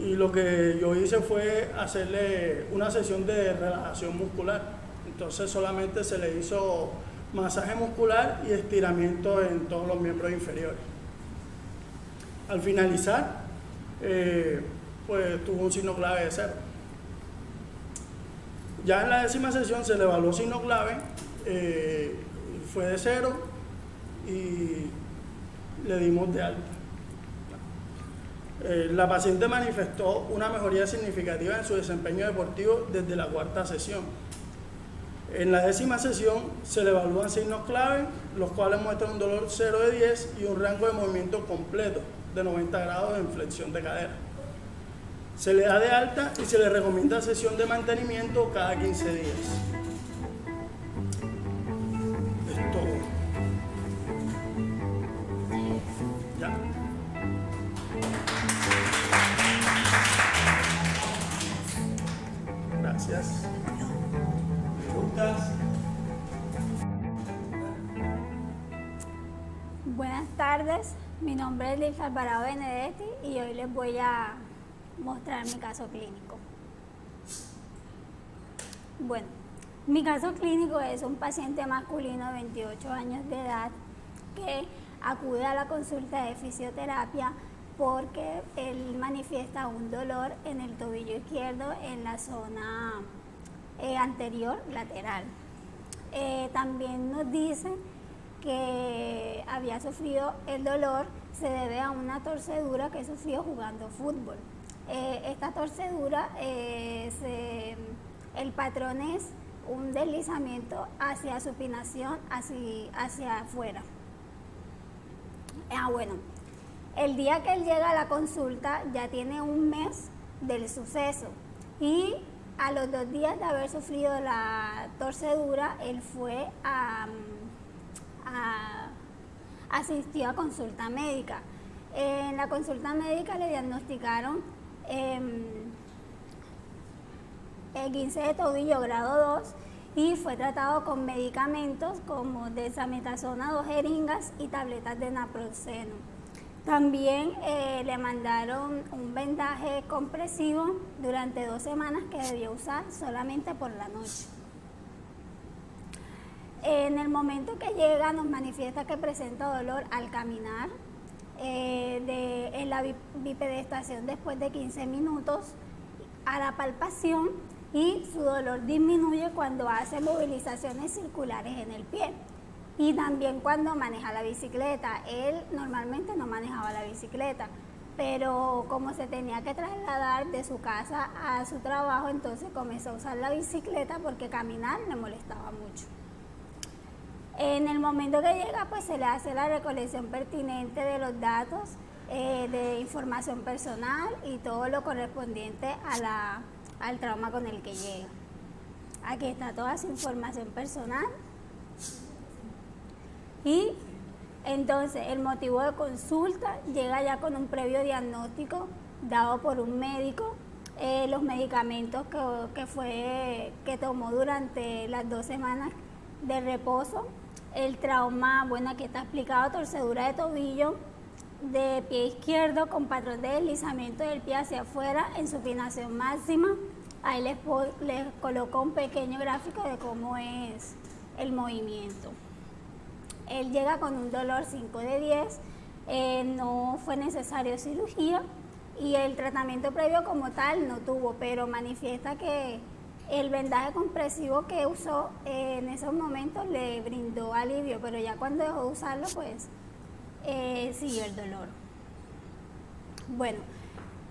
Speaker 9: y lo que yo hice fue hacerle una sesión de relajación muscular. Entonces solamente se le hizo masaje muscular y estiramiento en todos los miembros inferiores. Al finalizar, pues tuvo un signo clave de 0. Ya en la 10ª sesión se le evaluó signo clave, fue de 0 y le dimos de alta. La paciente manifestó una mejoría significativa en su desempeño deportivo desde la 4ª sesión. En la 10ª sesión se le evalúan signos clave, los cuales muestran un dolor 0 de 10 y un rango de movimiento completo de 90 grados en flexión de cadera. Se le da de alta y se le recomienda sesión de mantenimiento cada 15 días. Es todo. Ya. Gracias.
Speaker 3: ¿Preguntas?
Speaker 10: Buenas tardes, mi nombre es Liz Alvarado Benedetti y hoy les voy a mostrar mi caso clínico. Bueno, mi caso clínico es un paciente masculino de 28 años de edad que acude a la consulta de fisioterapia porque él manifiesta un dolor en el tobillo izquierdo en la zona anterior lateral. También nos dice que había sufrido el dolor, se debe a una torcedura que sufrió jugando fútbol. Esta torcedura, el patrón es un deslizamiento hacia supinación, hacia afuera. Bueno, el día que él llega a la consulta ya tiene un mes del suceso y a los 2 días de haber sufrido la torcedura, él fue asistió a consulta médica. En la consulta médica le diagnosticaron esguince de tobillo grado 2 y fue tratado con medicamentos como dexametasona 2 jeringas y tabletas de naproxeno. También le mandaron un vendaje compresivo durante 2 semanas que debió usar solamente por la noche. En el momento que llega nos manifiesta que presenta dolor al caminar, en la bipedestación después de 15 minutos, a la palpación, y su dolor disminuye cuando hace movilizaciones circulares en el pie y también cuando maneja la bicicleta. Él normalmente no manejaba la bicicleta, pero como se tenía que trasladar de su casa a su trabajo, entonces comenzó a usar la bicicleta porque caminar le molestaba mucho. En el momento que llega, pues se le hace la recolección pertinente de los datos, de información personal y todo lo correspondiente al trauma con el que llega. Aquí está toda su información personal. Y entonces el motivo de consulta llega ya con un previo diagnóstico dado por un médico, los medicamentos que tomó durante las 2 semanas de reposo, el trauma, bueno, aquí está explicado: torcedura de tobillo de pie izquierdo con patrón de deslizamiento del pie hacia afuera en supinación máxima. Ahí les coloco un pequeño gráfico de cómo es el movimiento. Él llega con un dolor 5 de 10, no fue necesario cirugía y el tratamiento previo como tal no tuvo, pero manifiesta que el vendaje compresivo que usó en esos momentos le brindó alivio, pero ya cuando dejó de usarlo, pues siguió el dolor. Bueno,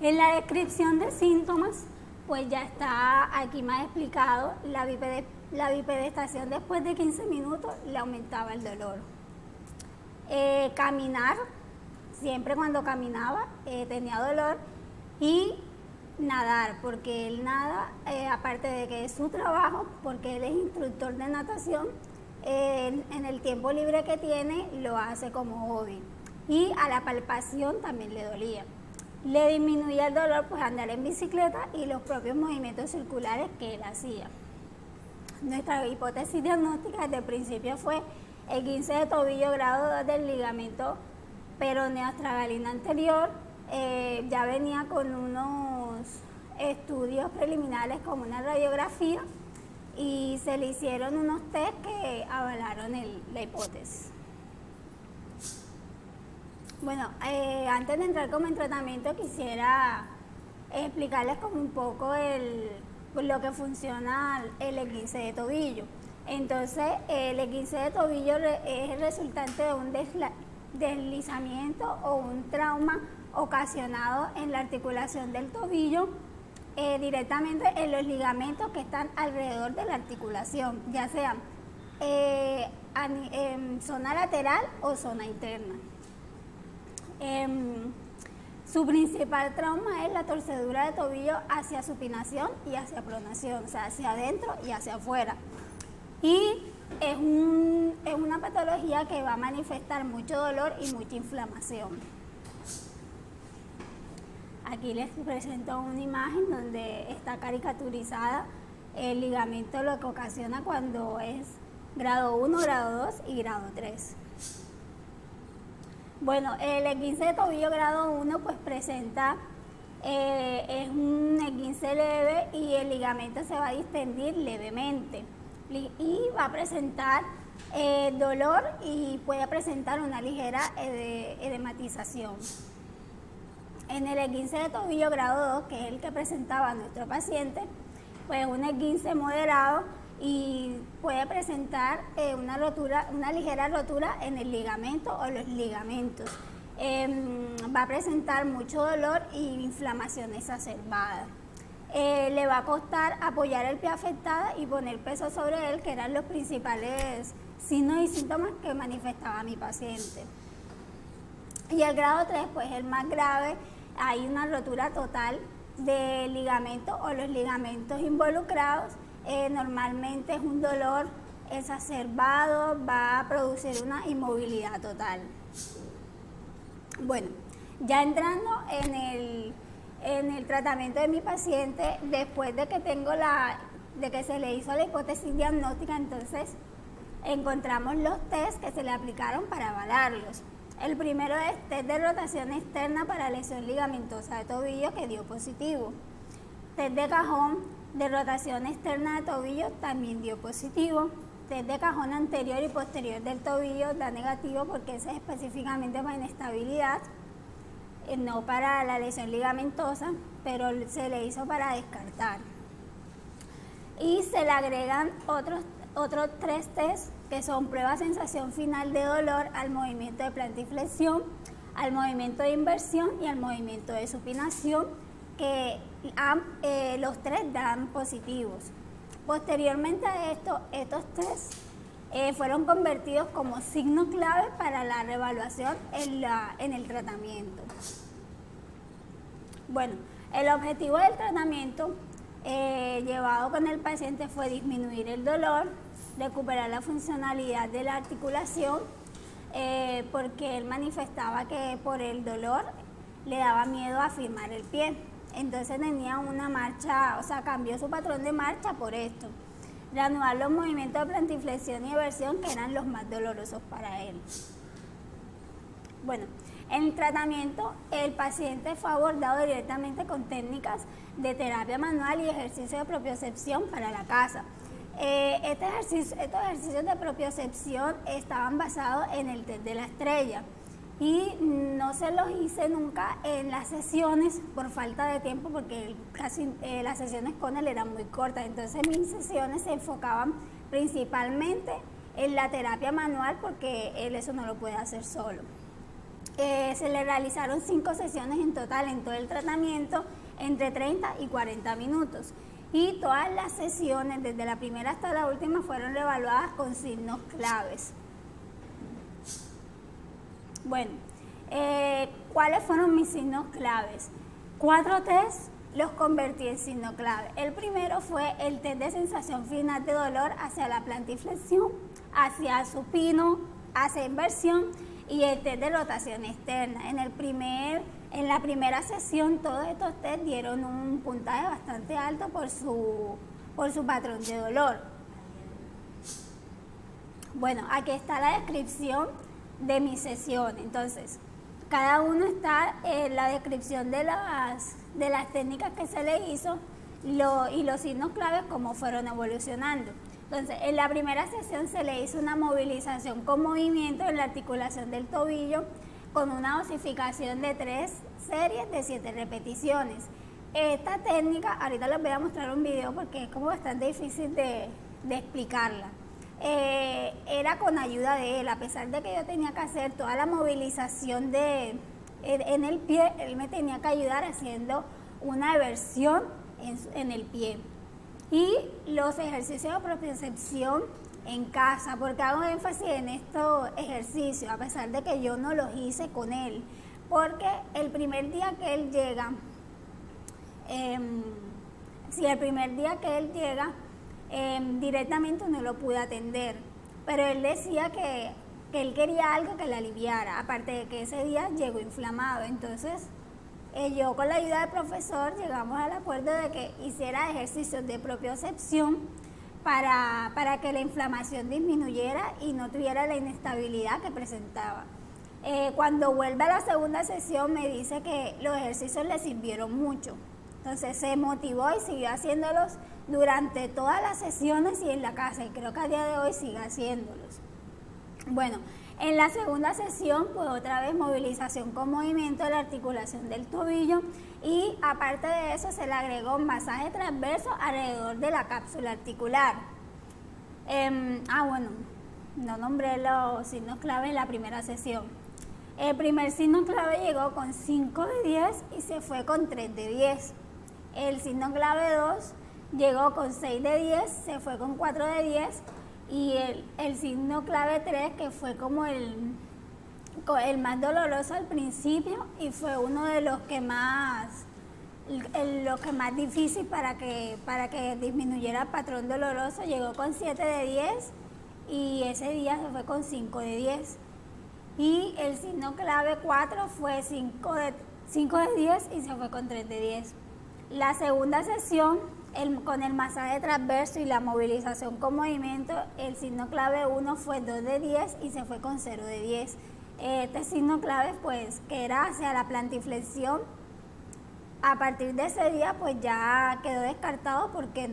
Speaker 10: en la descripción de síntomas, pues ya está aquí más explicado. La bipedestación después de 15 minutos le aumentaba el dolor. Caminar, siempre cuando caminaba tenía dolor, y nadar, porque él nada, aparte de que es su trabajo, porque él es instructor de natación, en el tiempo libre que tiene lo hace como hobby. Y a la palpación también le dolía. Le disminuía el dolor pues andar en bicicleta y los propios movimientos circulares que él hacía. Nuestra hipótesis diagnóstica desde el principio fue el 15 de tobillo grado 2 del ligamento peroneo astragalino anterior. Ya venía con unos estudios preliminares como una radiografía y se le hicieron unos test que avalaron la hipótesis. Bueno, antes de entrar como en tratamiento quisiera explicarles como un poco lo que funciona el esguince de tobillo. Entonces, el esguince de tobillo es el resultante de un deslizamiento o un trauma ocasionado en la articulación del tobillo, directamente en los ligamentos que están alrededor de la articulación, ya sean en zona lateral o zona interna. Su principal trauma es la torcedura de tobillo hacia supinación y hacia pronación, o sea, hacia adentro y hacia afuera. Y es una patología que va a manifestar mucho dolor y mucha inflamación. Aquí les presento una imagen donde está caricaturizada el ligamento, lo que ocasiona cuando es grado 1, grado 2 y grado 3. Bueno, el esguince de tobillo grado 1 pues presenta, es un esguince leve y el ligamento se va a distendir levemente y va a presentar dolor y puede presentar una ligera edematización. En el esguince de tobillo grado 2, que es el que presentaba nuestro paciente, pues un esguince moderado y puede presentar una ligera rotura en el ligamento o los ligamentos. Va a presentar mucho dolor y inflamación exacerbada. Le va a costar apoyar el pie afectado y poner peso sobre él, que eran los principales signos y síntomas que manifestaba mi paciente. Y el grado 3, pues el más grave, hay una rotura total del ligamento o los ligamentos involucrados. Normalmente es un dolor exacerbado, va a producir una inmovilidad total. Bueno, ya entrando en el tratamiento de mi paciente, después de que se le hizo la hipótesis diagnóstica, entonces encontramos los test que se le aplicaron para avalarlos. El primero es test de rotación externa para lesión ligamentosa de tobillo, que dio positivo. Test de cajón de rotación externa de tobillo también dio positivo. Test de cajón anterior y posterior del tobillo da negativo porque ese es específicamente para inestabilidad, no para la lesión ligamentosa, pero se le hizo para descartar. Y se le agregan otros 3 test que son prueba sensación final de dolor al movimiento de plantiflexión, al movimiento de inversión y al movimiento de supinación, que los tres dan positivos. Posteriormente a esto, estos tres fueron convertidos como signo clave para la reevaluación en el tratamiento. Bueno, el objetivo del tratamiento llevado con el paciente fue disminuir el dolor, recuperar la funcionalidad de la articulación, porque él manifestaba que por el dolor le daba miedo a firmar el pie. Entonces tenía una marcha, o sea, cambió su patrón de marcha por esto. Reanudar los movimientos de plantiflexión y eversión, que eran los más dolorosos para él. Bueno, en el tratamiento, el paciente fue abordado directamente con técnicas de terapia manual y ejercicio de propiocepción para la casa. Estos ejercicios de propiocepción estaban basados en el test de la estrella y no se los hice nunca en las sesiones por falta de tiempo, porque casi las sesiones con él eran muy cortas. Entonces mis sesiones se enfocaban principalmente en la terapia manual, porque él eso no lo puede hacer solo. Se le realizaron 5 sesiones en total en todo el tratamiento, entre 30 y 40 minutos. Y todas las sesiones, desde la primera hasta la última, fueron reevaluadas con signos claves. Bueno, ¿cuáles fueron mis signos claves? 4 test los convertí en signo clave. El primero fue el test de sensación final de dolor hacia la plantiflexión, hacia supino, hacia inversión, y el test de rotación externa. En la primera sesión todos estos test dieron un puntaje bastante alto por su patrón de dolor. Bueno, aquí está la descripción de mi sesión. Entonces, cada uno está en la descripción de las técnicas que se le hizo y los signos claves, cómo fueron evolucionando. Entonces, en la primera sesión se le hizo una movilización con movimiento en la articulación del tobillo con una osificación de 3 series de 7 repeticiones. Esta técnica, ahorita les voy a mostrar un video porque es como bastante difícil de explicarla. Era con ayuda de él, a pesar de que yo tenía que hacer toda la movilización en el pie, él me tenía que ayudar haciendo una eversión en el pie. Y los ejercicios de propiocepción en casa, porque hago énfasis en estos ejercicios, a pesar de que yo no los hice con él, porque el primer día que él llega, directamente no lo pude atender, pero él decía que él quería algo que le aliviara, aparte de que ese día llegó inflamado. Entonces yo, con la ayuda del profesor, llegamos al acuerdo de que hiciera ejercicios de propiocepción para que la inflamación disminuyera y no tuviera la inestabilidad que presentaba. Cuando vuelve a la segunda sesión me dice que los ejercicios le sirvieron mucho. Entonces se motivó y siguió haciéndolos durante todas las sesiones y en la casa, y creo que a día de hoy sigue haciéndolos. Bueno, en la segunda sesión, pues otra vez movilización con movimiento de la articulación del tobillo, y aparte de eso se le agregó un masaje transverso alrededor de la cápsula articular. Bueno, no nombré los signos clave en la primera sesión. El primer signo clave llegó con 5 de 10 y se fue con 3 de 10. El signo clave 2 llegó con 6 de 10, se fue con 4 de 10. Y el signo clave 3, que fue como el más doloroso al principio y fue uno de los que más difícil para que disminuyera el patrón doloroso, llegó con 7 de 10 y ese día se fue con 5 de 10. Y el signo clave 4 fue 5 de 10 y se fue con 3 de 10. La segunda sesión, con el masaje transverso y la movilización con movimiento, el signo clave 1 fue 2 de 10 y se fue con 0 de 10. Este signo clave, pues, que era hacia la plantiflexión, a partir de ese día, pues ya quedó descartado porque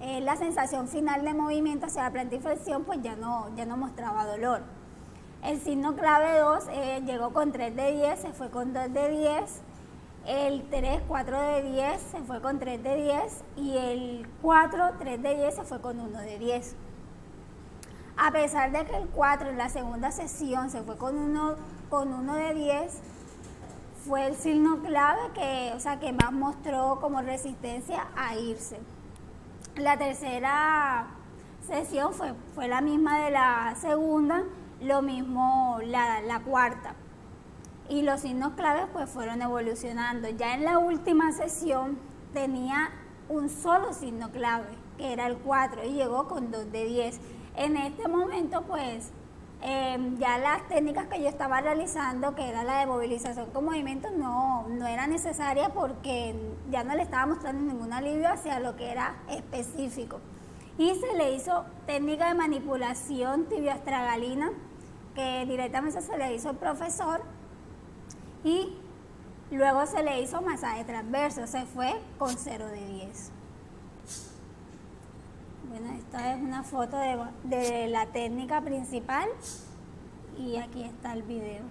Speaker 10: la sensación final de movimiento hacia la plantiflexión, pues ya no mostraba dolor. El signo clave 2 llegó con 3 de 10, se fue con 2 de 10. El 3, 4 de 10 se fue con 3 de 10 y el 4, 3 de 10 se fue con 1 de 10. A pesar de que el 4 en la segunda sesión se fue con uno de 10, fue el signo clave que más mostró como resistencia a irse. La tercera sesión fue la misma de la segunda, lo mismo la cuarta. Y los signos claves pues fueron evolucionando. Ya en la última sesión tenía un solo signo clave, que era el 4, y llegó con 2 de 10. En este momento pues ya las técnicas que yo estaba realizando, que era la de movilización con movimiento, no era necesaria porque ya no le estaba mostrando ningún alivio hacia lo que era específico. Y se le hizo técnica de manipulación tibioastragalina, que directamente se le hizo al profesor, y luego se le hizo masaje transverso, se fue con 0 de 10. Bueno, esta es una foto de la técnica principal y aquí está el video.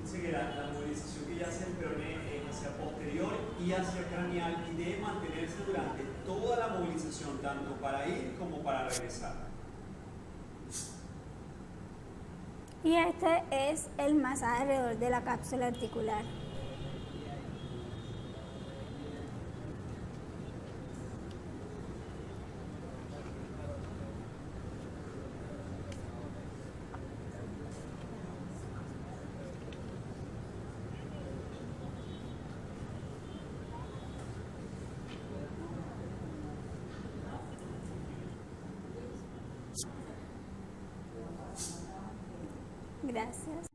Speaker 3: Dice que la movilización que ya hace el peroné es hacia posterior y hacia craneal y debe mantenerse durante toda la movilización, tanto para ir como para regresar.
Speaker 10: Y este es el masaje alrededor de la cápsula articular. Gracias.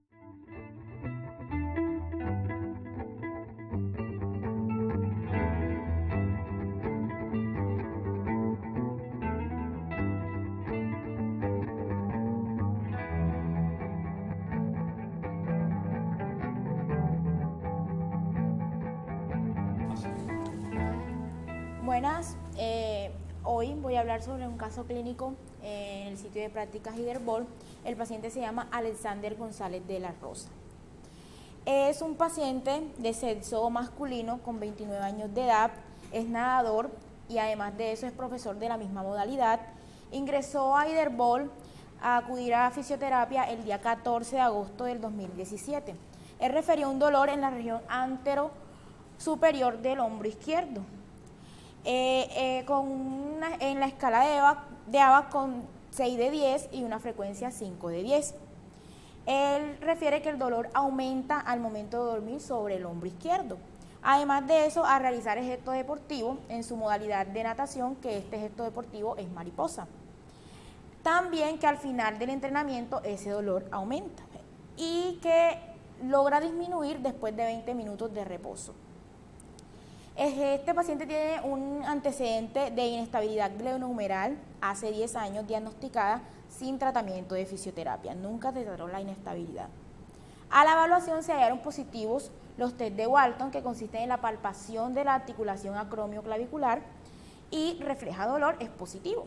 Speaker 11: Buenas, hoy voy a hablar sobre un caso clínico en el sitio de prácticas Hiderbol. El paciente se llama Alexander González de la Rosa. Es un paciente de sexo masculino con 29 años de edad, es nadador y además de eso es profesor de la misma modalidad. Ingresó a Hiderbol a acudir a fisioterapia el día 14 de agosto del 2017. Él refirió un dolor en la región antero superior del hombro izquierdo. En la escala de ABA con 6 de 10 y una frecuencia 5 de 10. Él refiere que el dolor aumenta al momento de dormir sobre el hombro izquierdo. Además de eso, a realizar el gesto deportivo en su modalidad de natación, que este gesto deportivo es mariposa. También que al final del entrenamiento ese dolor aumenta y que logra disminuir después de 20 minutos de reposo. Este paciente tiene un antecedente de inestabilidad glenohumeral hace 10 años diagnosticada sin tratamiento de fisioterapia. Nunca trataron la inestabilidad. A la evaluación se hallaron positivos los test de Walton, que consisten en la palpación de la articulación acromioclavicular y refleja dolor, es positivo.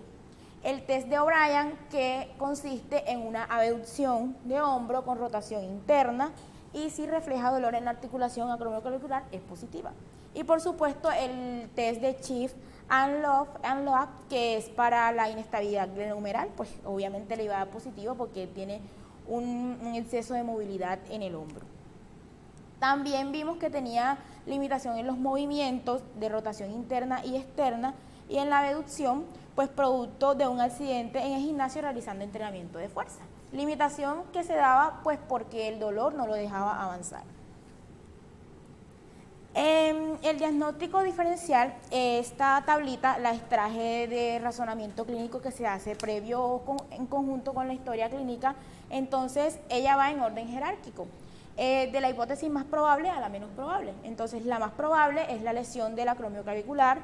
Speaker 11: El test de O'Brien, que consiste en una abducción de hombro con rotación interna y si refleja dolor en la articulación acromioclavicular, es positiva. Y por supuesto el test de Shift and Lock, que es para la inestabilidad glenohumeral, pues obviamente le iba a dar positivo porque tiene un exceso de movilidad en el hombro. También vimos que tenía limitación en los movimientos de rotación interna y externa y en la abducción, pues producto de un accidente en el gimnasio realizando entrenamiento de fuerza. Limitación que se daba pues porque el dolor no lo dejaba avanzar. El diagnóstico diferencial, esta tablita la extraje de razonamiento clínico que se hace previo en conjunto con la historia clínica, entonces ella va en orden jerárquico, de la hipótesis más probable a la menos probable. Entonces la más probable es la lesión del acromioclavicular,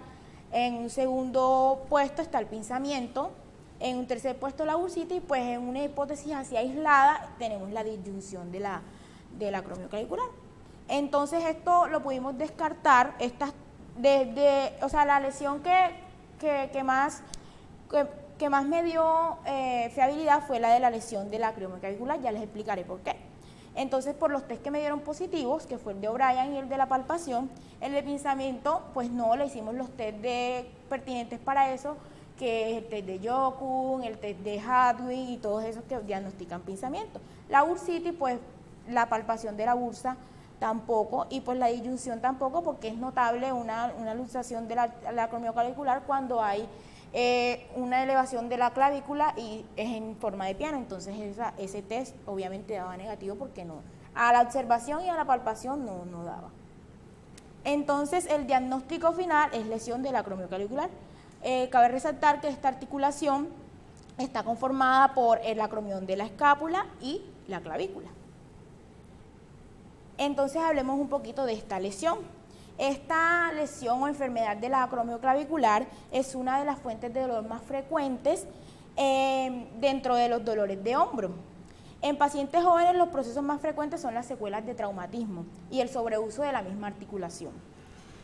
Speaker 11: en un segundo puesto está el pinzamiento, en un tercer puesto la bursitis, pues en una hipótesis así aislada tenemos la disyunción de la acromioclavicular. Entonces esto lo pudimos descartar, la lesión que que más me dio fiabilidad fue la de la lesión del acromioclavicular, ya les explicaré por qué. Entonces, por los test que me dieron positivos, que fue el de O'Brien y el de la palpación, el de pinzamiento, pues no, le hicimos los test pertinentes para eso, que es el test de Yokun, el test de Hadwin y todos esos que diagnostican pinzamiento. La bursitis, pues la palpación de la bursa tampoco, y pues la disyunción tampoco, porque es notable una luxación de la acromioclavicular cuando hay una elevación de la clavícula y es en forma de piano. Entonces ese test obviamente daba negativo porque no, a la observación y a la palpación no daba. Entonces el diagnóstico final es lesión de la acromioclavicular. Cabe resaltar que esta articulación está conformada por el acromión de la escápula y la clavícula. Entonces hablemos un poquito de esta lesión. Esta lesión o enfermedad de la acromioclavicular es una de las fuentes de dolor más frecuentes dentro de los dolores de hombro. En pacientes jóvenes los procesos más frecuentes son las secuelas de traumatismo y el sobreuso de la misma articulación,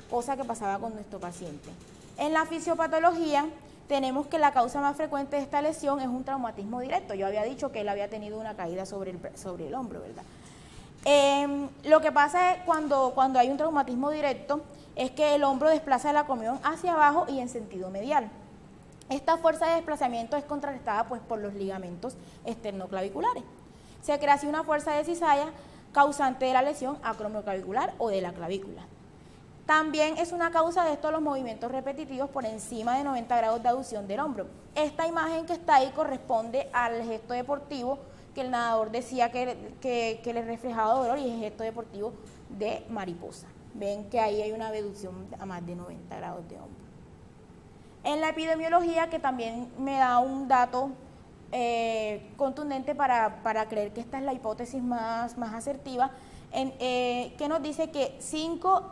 Speaker 11: cosa que pasaba con nuestro paciente. En la fisiopatología tenemos que la causa más frecuente de esta lesión es un traumatismo directo. Yo había dicho que él había tenido una caída sobre el hombro, ¿verdad? Lo que pasa es cuando hay un traumatismo directo es que el hombro desplaza el acromión hacia abajo y en sentido medial. Esta fuerza de desplazamiento es contrarrestada pues, por los ligamentos esternoclaviculares. Se crea así una fuerza de cizalla causante de la lesión acromioclavicular o de la clavícula. También es una causa de esto los movimientos repetitivos por encima de 90 grados de aducción del hombro. Esta imagen que está ahí corresponde al gesto deportivo que el nadador decía que le reflejaba dolor, y es el gesto deportivo de mariposa. Ven que ahí hay una abducción a más de 90 grados de hombro. En la epidemiología, que también me da un dato contundente para creer que esta es la hipótesis más asertiva, que nos dice que 5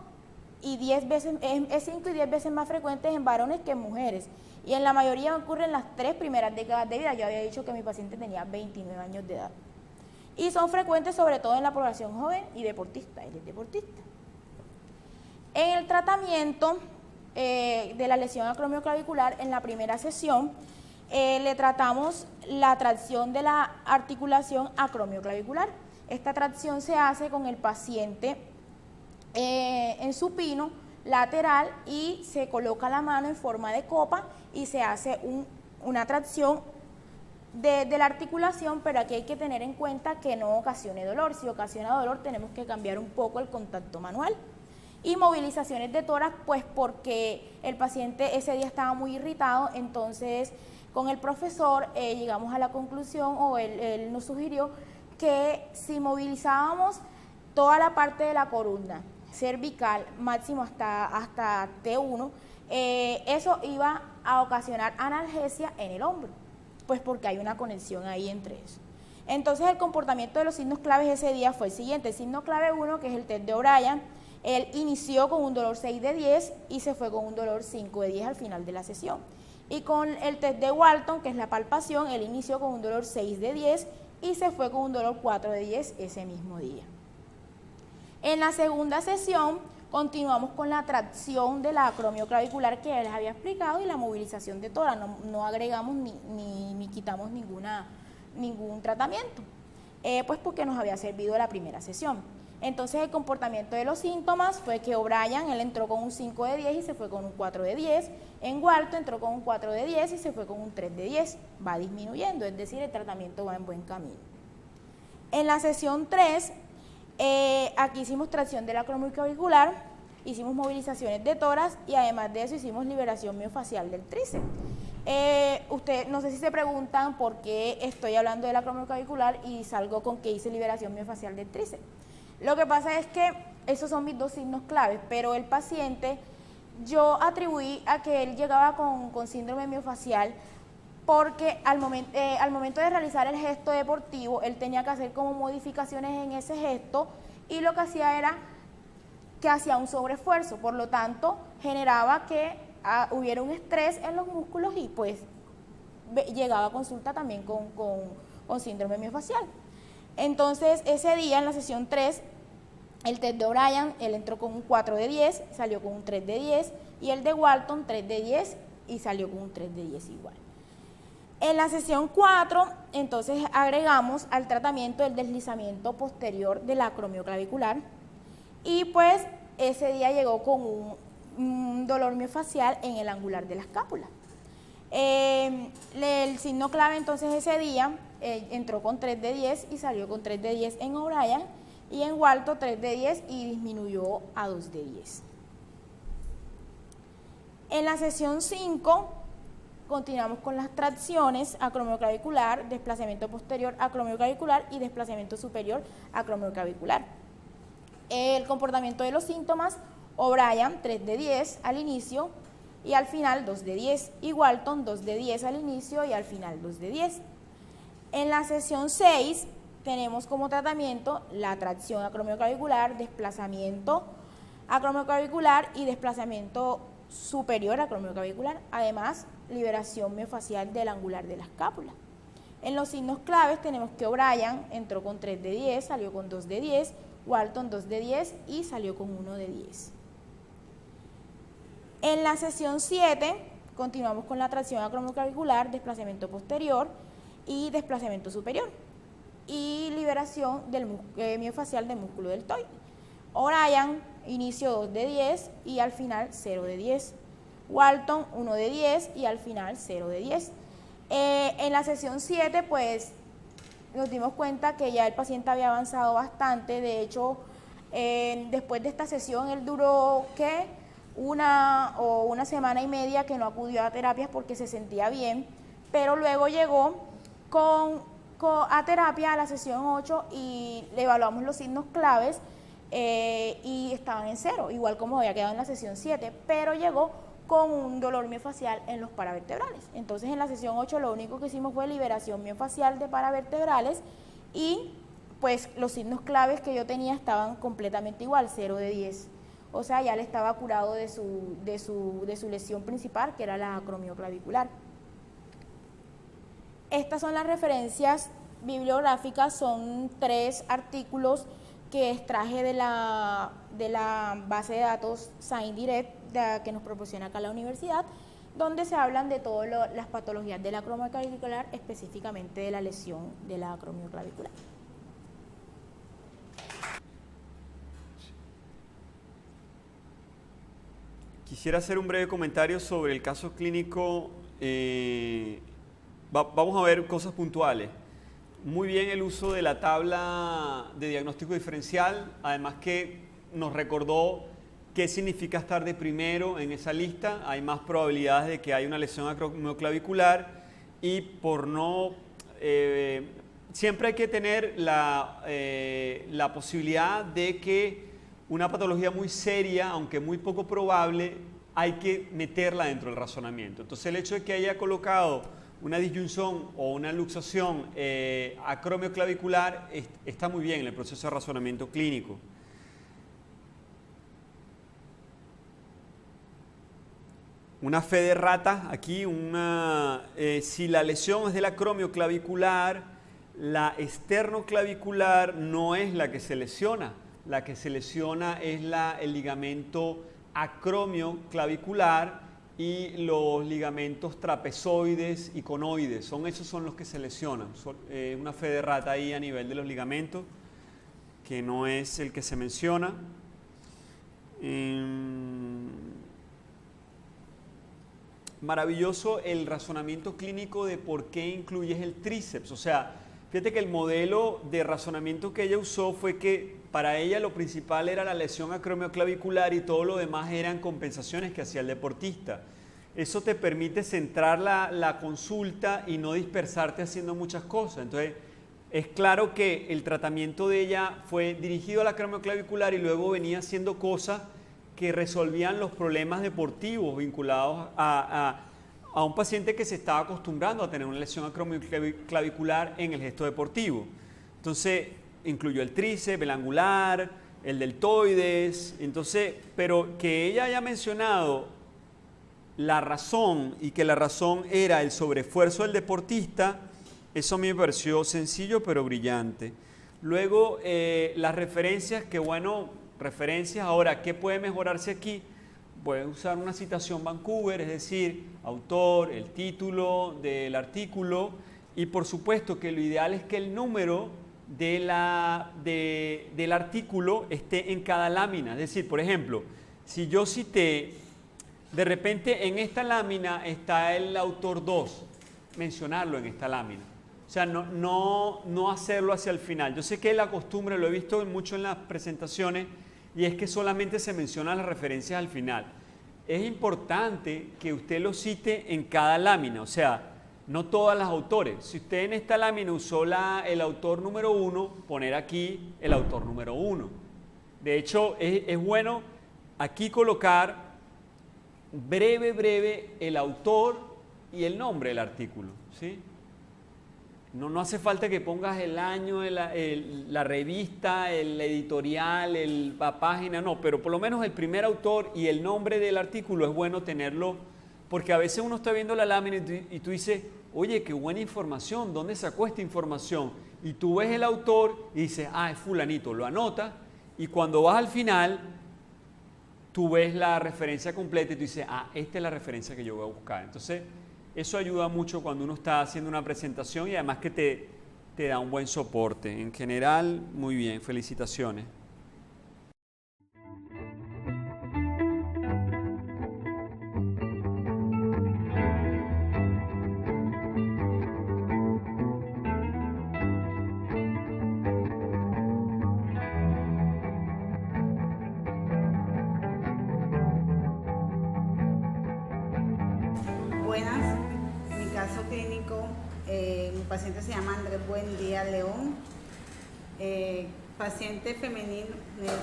Speaker 11: y 10 veces más frecuentes en varones que en mujeres, y en la mayoría ocurre en las 3 primeras décadas de vida. Yo había dicho que mi paciente tenía 29 años de edad, y son frecuentes sobre todo en la población joven y deportista. Él es deportista. En el tratamiento de la lesión acromioclavicular, en la primera sesión le tratamos la tracción de la articulación acromioclavicular. Esta tracción se hace con el paciente en supino lateral y se coloca la mano en forma de copa y se hace una tracción de la articulación, pero aquí hay que tener en cuenta que no ocasione dolor. Si ocasiona dolor tenemos que cambiar un poco el contacto manual. Y movilizaciones de tórax, pues porque el paciente ese día estaba muy irritado, entonces con el profesor llegamos a la conclusión, o él nos sugirió que si movilizábamos toda la parte de la columna cervical, máximo hasta T1, eso iba a ocasionar analgesia en el hombro, pues porque hay una conexión ahí entre eso. Entonces el comportamiento de los signos claves ese día fue el siguiente. El signo clave 1, que es el test de O'Brien, él inició con un dolor 6 de 10 y se fue con un dolor 5 de 10 al final de la sesión. Y con el test de Walton, que es la palpación, él inició con un dolor 6 de 10 y se fue con un dolor 4 de 10 ese mismo día. En la segunda sesión continuamos con la tracción de la acromioclavicular que ya les había explicado y la movilización de tórax. No agregamos ni quitamos ningún tratamiento, pues porque nos había servido la primera sesión. Entonces el comportamiento de los síntomas fue que O'Brien, él entró con un 5 de 10 y se fue con un 4 de 10. En Walton entró con un 4 de 10 y se fue con un 3 de 10. Va disminuyendo, es decir, el tratamiento va en buen camino. En la sesión 3, aquí hicimos tracción de la acromioclavicular, hicimos movilizaciones de tórax y además de eso hicimos liberación miofacial del tríceps. Ustedes no sé si se preguntan por qué estoy hablando de la acromioclavicular y salgo con que hice liberación miofacial del tríceps. Lo que pasa es que esos son mis 2 signos claves, pero el paciente yo atribuí a que él llegaba con síndrome miofacial porque al momento de realizar el gesto deportivo, él tenía que hacer como modificaciones en ese gesto y lo que hacía era que hacía un sobreesfuerzo, por lo tanto generaba que hubiera un estrés en los músculos y pues llegaba a consulta también con síndrome miofacial. Entonces ese día en la sesión 3, el test de O'Brien, él entró con un 4 de 10, salió con un 3 de 10 y el de Walton 3 de 10 y salió con un 3 de 10 igual. En la sesión 4, entonces agregamos al tratamiento el deslizamiento posterior del acromioclavicular y pues ese día llegó con un dolor miofacial en el angular de la escápula. El signo clave entonces ese día entró con 3 de 10 y salió con 3 de 10 en O'Brien, y en Walton 3 de 10 y disminuyó a 2 de 10. En la sesión 5 continuamos con las tracciones acromioclavicular, desplazamiento posterior acromioclavicular y desplazamiento superior acromioclavicular. El comportamiento de los síntomas: O'Brien 3 de 10 al inicio y al final 2 de 10, y Walton 2 de 10 al inicio y al final 2 de 10. En la sesión 6 tenemos como tratamiento la tracción acromioclavicular, desplazamiento acromioclavicular y desplazamiento superior acromioclavicular, además liberación miofacial del angular de la escápula. En los signos claves tenemos que O'Brien entró con 3 de 10, salió con 2 de 10, Walton 2 de 10 y salió con 1 de 10. En la sesión 7 continuamos con la tracción acromioclavicular, desplazamiento posterior y desplazamiento superior y liberación del miofacial del músculo deltoide. O'Brien inicio 2 de 10 y al final 0 de 10. Walton 1 de 10 y al final 0 de 10. En la sesión 7 pues nos dimos cuenta que ya el paciente había avanzado bastante. De hecho, después de esta sesión él duró una semana y media que no acudió a terapias porque se sentía bien, pero luego llegó a terapia a la sesión 8 y le evaluamos los signos claves y estaban en 0, igual como había quedado en la sesión 7, pero llegó con un dolor miofacial en los paravertebrales. Entonces en la sesión 8 lo único que hicimos fue liberación miofacial de paravertebrales y pues los signos claves que yo tenía estaban completamente igual, 0 de 10. O sea, ya le estaba curado de su lesión principal, que era la acromioclavicular. Estas son las referencias bibliográficas, son 3 artículos que extraje de la base de datos ScienceDirect que nos proporciona acá la universidad, donde se hablan de todas las patologías de la acromioclavicular, específicamente de la lesión de la acromioclavicular.
Speaker 3: Quisiera hacer un breve comentario sobre el caso clínico. Vamos a ver cosas puntuales. Muy bien el uso de la tabla de diagnóstico diferencial, además que nos recordó qué significa estar de primero en esa lista. Hay más probabilidades de que haya una lesión acromioclavicular y siempre hay que tener la posibilidad de que una patología muy seria, aunque muy poco probable, hay que meterla dentro del razonamiento. Entonces el hecho de que haya colocado una disyunción o una luxación acromioclavicular está muy bien en el proceso de razonamiento clínico. Una fe de rata aquí, si la lesión es del acromioclavicular, la esternoclavicular no es la que se lesiona. La que se lesiona es el ligamento acromioclavicular y los ligamentos trapezoides y conoides. Esos son los que se lesionan. Una fe de rata ahí a nivel de los ligamentos, que no es el que se menciona. Maravilloso el razonamiento clínico de por qué incluyes el tríceps. O sea, fíjate que el modelo de razonamiento que ella usó fue que para ella lo principal era la lesión acromioclavicular y todo lo demás eran compensaciones que hacía el deportista. Eso te permite centrar la consulta y no dispersarte haciendo muchas cosas. Entonces, es claro que el tratamiento de ella fue dirigido a la acromioclavicular y luego venía haciendo cosas que resolvían los problemas deportivos vinculados a un paciente que se estaba acostumbrando a tener una lesión acromioclavicular en el gesto deportivo. Entonces, incluyó el tríceps, el angular, el deltoides. Entonces, pero que ella haya mencionado la razón y que la razón era el sobreesfuerzo del deportista, eso a mí me pareció sencillo pero brillante. Luego, las referencias, referencias. Ahora, ¿qué puede mejorarse aquí? Puede usar una citación Vancouver, es decir, autor, el título del artículo, y por supuesto que lo ideal es que el número del artículo esté en cada lámina. Es decir, por ejemplo, si yo cité, de repente en esta lámina está el autor 2, mencionarlo en esta lámina. O sea, no hacerlo hacia el final. Yo sé que es la costumbre, lo he visto mucho en las presentaciones, y es que solamente se mencionan las referencias al final. Es importante que usted lo cite en cada lámina, o sea, no todas las autores. Si usted en esta lámina usó el autor número 1, poner aquí el autor número 1. De hecho, es bueno aquí colocar breve el autor y el nombre del artículo, ¿sí? No hace falta que pongas el año, la revista, el editorial, la página, no, pero por lo menos el primer autor y el nombre del artículo es bueno tenerlo, porque a veces uno está viendo la lámina y tú dices, oye, qué buena información, ¿dónde sacó esta información? Y tú ves el autor y dices, es fulanito, lo anotas, y cuando vas al final, tú ves la referencia completa y tú dices, esta es la referencia que yo voy a buscar. Entonces, eso ayuda mucho cuando uno está haciendo una presentación y además que te da un buen soporte. En general, muy bien, felicitaciones.
Speaker 12: Buenas, mi caso clínico, mi paciente se llama Andrés Buendía León, paciente femenino,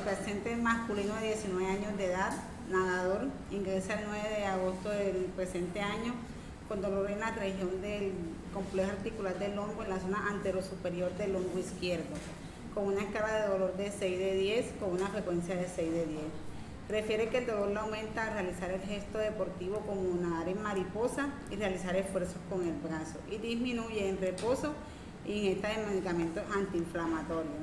Speaker 12: paciente masculino de 19 años de edad, nadador, ingresa el 9 de agosto del presente año con dolor en la región del complejo articular del hombro en la zona anterosuperior del hombro izquierdo, con una escala de dolor de 6 de 10 con una frecuencia de 6 de 10. Refiere que el dolor le aumenta al realizar el gesto deportivo como nadar en mariposa y realizar esfuerzos con el brazo, y disminuye en reposo y ingesta de medicamentos antiinflamatorios.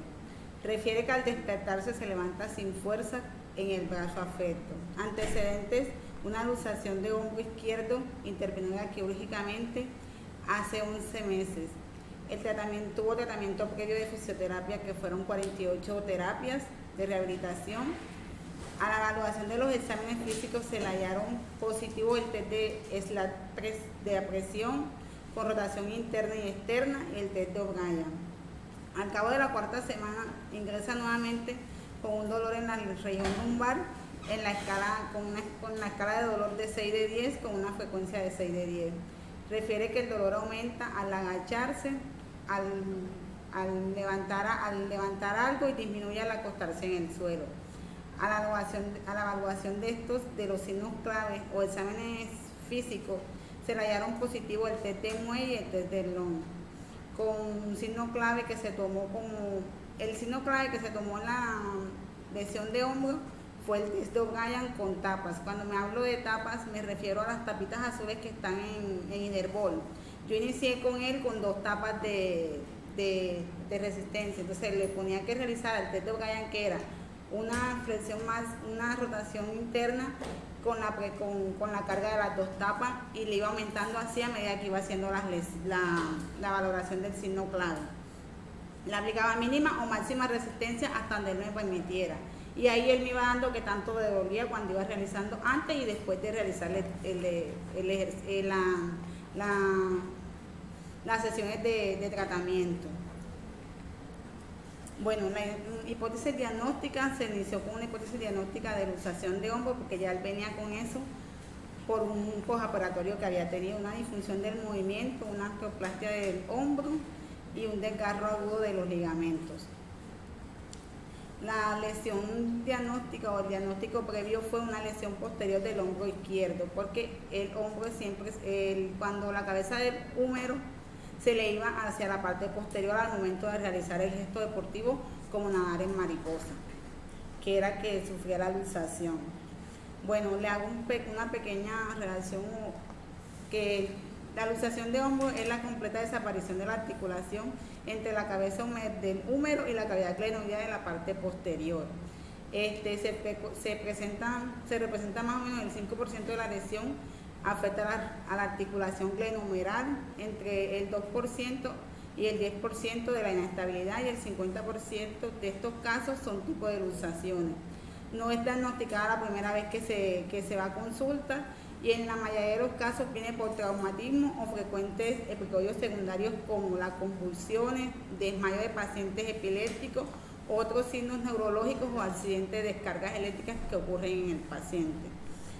Speaker 12: Refiere que al despertarse se levanta sin fuerza en el brazo afecto. Antecedentes: una luxación de hombro izquierdo intervenida quirúrgicamente hace 11 meses. Tuvo tratamiento previo de fisioterapia, que fueron 48 terapias de rehabilitación. A la evaluación de los exámenes físicos se le hallaron positivo el test de SLAT de presión con rotación interna y externa y el test de O'Brien. Al cabo de la cuarta semana ingresa nuevamente con un dolor en la región lumbar en la escala, con la escala de dolor de 6 de 10 con una frecuencia de 6 de 10. Refiere que el dolor aumenta al agacharse, al levantar algo, y disminuye al acostarse en el suelo. A la evaluación de los signos clave o exámenes físicos se le hallaron positivo el test de Muey y el test de Long, con un signo clave que se tomó en la lesión de hombro fue el test de O'Brien con tapas. Cuando me hablo de tapas me refiero a las tapitas azules que están en Interbol. Yo inicié con él con 2 tapas de resistencia, entonces le ponía que realizar el test de O'Brien, que era una flexión más, una rotación interna con la carga de las 2 tapas, y le iba aumentando así a medida que iba haciendo la valoración del signo clave. Le aplicaba mínima o máxima resistencia hasta donde él me permitiera, y ahí él me iba dando que tanto le dolía cuando iba realizando antes y después de realizar las sesiones de tratamiento. Bueno, la hipótesis diagnóstica se inició con una hipótesis diagnóstica de luxación de hombro, porque ya él venía con eso por un postoperatorio que había tenido una disfunción del movimiento, una artroplastia del hombro y un desgarro agudo de los ligamentos. La lesión diagnóstica o el diagnóstico previo fue una lesión posterior del hombro izquierdo, porque el hombro cuando la cabeza del húmero se le iba hacia la parte posterior al momento de realizar el gesto deportivo como nadar en mariposa, que era que sufría la luxación. Bueno, le hago una pequeña relación, que la luxación de hombro es la completa desaparición de la articulación entre la cabeza del húmero y la cavidad glenoidea de la parte posterior. Se representa más o menos el 5% de la lesión, afecta a la articulación glenohumeral, entre el 2% y el 10% de la inestabilidad, y el 50% de estos casos son tipo de luxaciones. No es diagnosticada la primera vez que se va a consulta, y en la mayoría de los casos viene por traumatismo o frecuentes episodios secundarios como las convulsiones, desmayo de pacientes epilépticos, otros signos neurológicos o accidentes de descargas eléctricas que ocurren en el paciente.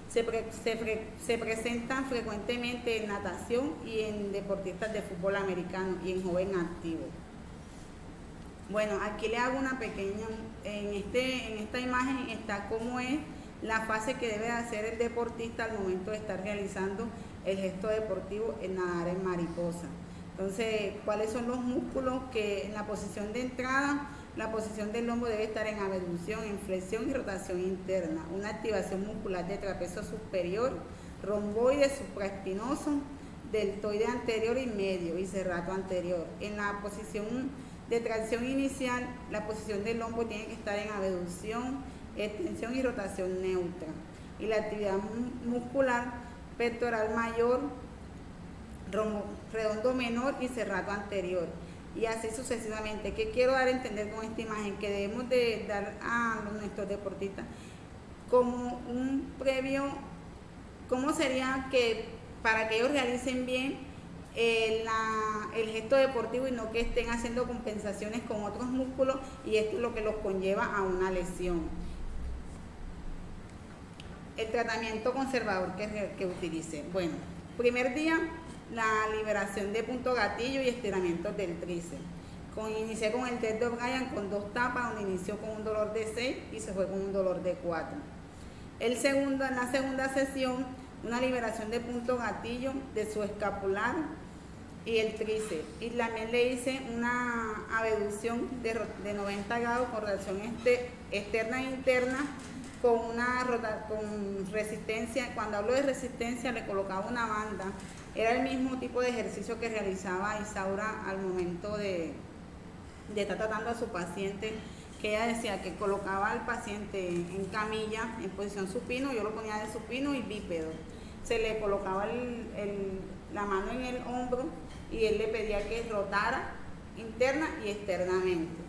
Speaker 12: Se presentan frecuentemente en natación y en deportistas de fútbol americano y en joven activo. Bueno, aquí le hago una pequeña, en esta imagen está cómo es la fase que debe hacer el deportista al momento de estar realizando el gesto deportivo, el nadar en mariposa. Entonces, ¿cuáles son los músculos que en la posición de entrada? La posición del lomo debe estar en abducción, en flexión y rotación interna. Una activación muscular de trapecio superior, romboide supraespinoso, deltoide anterior y medio y serrato anterior. En la posición de tracción inicial, la posición del lomo tiene que estar en abducción, extensión y rotación neutra. Y la actividad muscular, pectoral mayor, redondo menor y serrato anterior. Y así sucesivamente. ¿Qué quiero dar a entender con esta imagen? Que debemos de dar a nuestros deportistas como un previo, cómo sería que para que ellos realicen bien el gesto deportivo y no que estén haciendo compensaciones con otros músculos, y esto es lo que los conlleva a una lesión. El tratamiento conservador que utilice. Bueno, primer día, la liberación de punto gatillo y estiramientos del tríceps. Inicié con el Ted O'Brien con 2 tapas, donde inició con un dolor de 6 y se fue con un dolor de 4. En la segunda sesión, una liberación de punto gatillo de su escapular y el tríceps. Y también le hice una abducción de 90 grados con rotación externa e interna, con resistencia. Cuando hablo de resistencia, le colocaba una banda. Era el mismo tipo de ejercicio que realizaba Isaura al momento de estar tratando a su paciente, que ella decía que colocaba al paciente en camilla, en posición supino, yo lo ponía de supino y bípedo. Se le colocaba la mano en el hombro y él le pedía que rotara interna y externamente,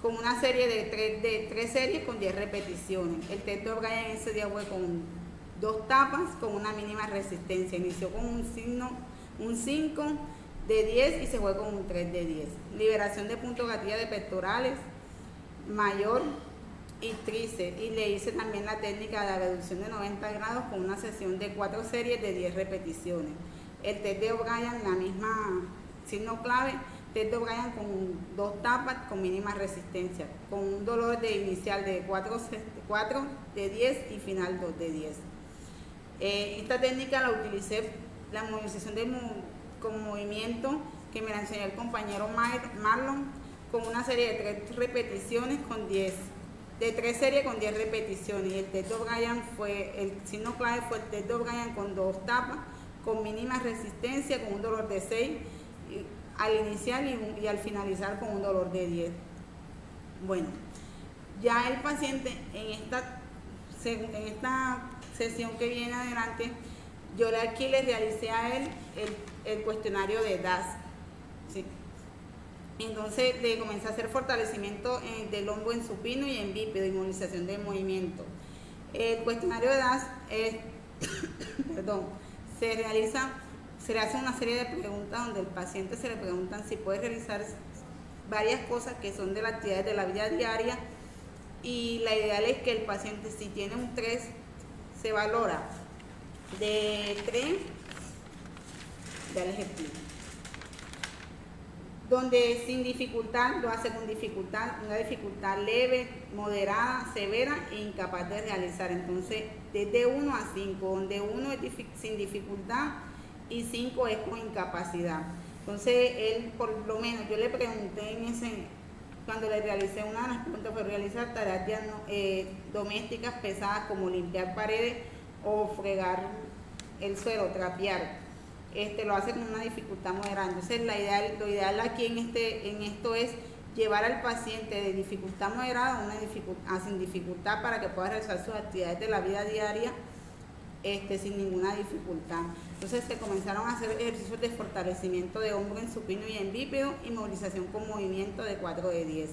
Speaker 12: con una serie de tres series con 10 repeticiones. El Ted O'Brien ese día fue con 2 tapas con una mínima resistencia. Inició con un 5 de 10 y se fue con un 3 de 10. Liberación de punto gatilla de pectorales mayor y tríceps. Y le hice también la técnica de reducción de 90 grados con una sesión de 4 series de 10 repeticiones. El Ted O'Brien, la misma signo clave. Ted O'Brien con 2 tapas con mínima resistencia, con un dolor inicial de 4 de 10 y final 2 de 10. Esta técnica la utilicé, la movilización con movimiento, que me la enseñó el compañero Marlon, con una serie de 3 repeticiones con 10, de 3 series con 10 repeticiones. Y el Ted O'Brien el signo clave fue el Ted O'Brien con 2 tapas, con mínima resistencia, con un dolor de 6 al iniciar y al finalizar con un dolor de 10. Bueno, ya el paciente en esta sesión que viene adelante, yo aquí le realicé a él el cuestionario de DAS, ¿sí? Entonces le comencé a hacer fortalecimiento del hombro en supino y en bípedo, inmovilización del movimiento. El cuestionario de DAS se le hace una serie de preguntas donde el paciente se le preguntan si puede realizar varias cosas que son de las actividades de la vida diaria, y la ideal es que el paciente, si tiene un 3, se valora de 3, ya les explico, donde sin dificultad lo hace con dificultad, una dificultad leve, moderada, severa e incapaz de realizar. Entonces, desde 1 a 5, donde 1 es sin dificultad y 5 es con incapacidad. Entonces, él, por lo menos, yo le pregunté cuando le realicé una de las preguntas, fue realizar tareas domésticas pesadas como limpiar paredes o fregar el suelo, trapear. Lo hace con una dificultad moderada. Entonces, lo ideal aquí en esto es llevar al paciente de dificultad moderada a sin dificultad para que pueda realizar sus actividades de la vida diaria sin ninguna dificultad. Entonces se comenzaron a hacer ejercicios de fortalecimiento de hombro en supino y en bípedo y movilización con movimiento de 4 de 10.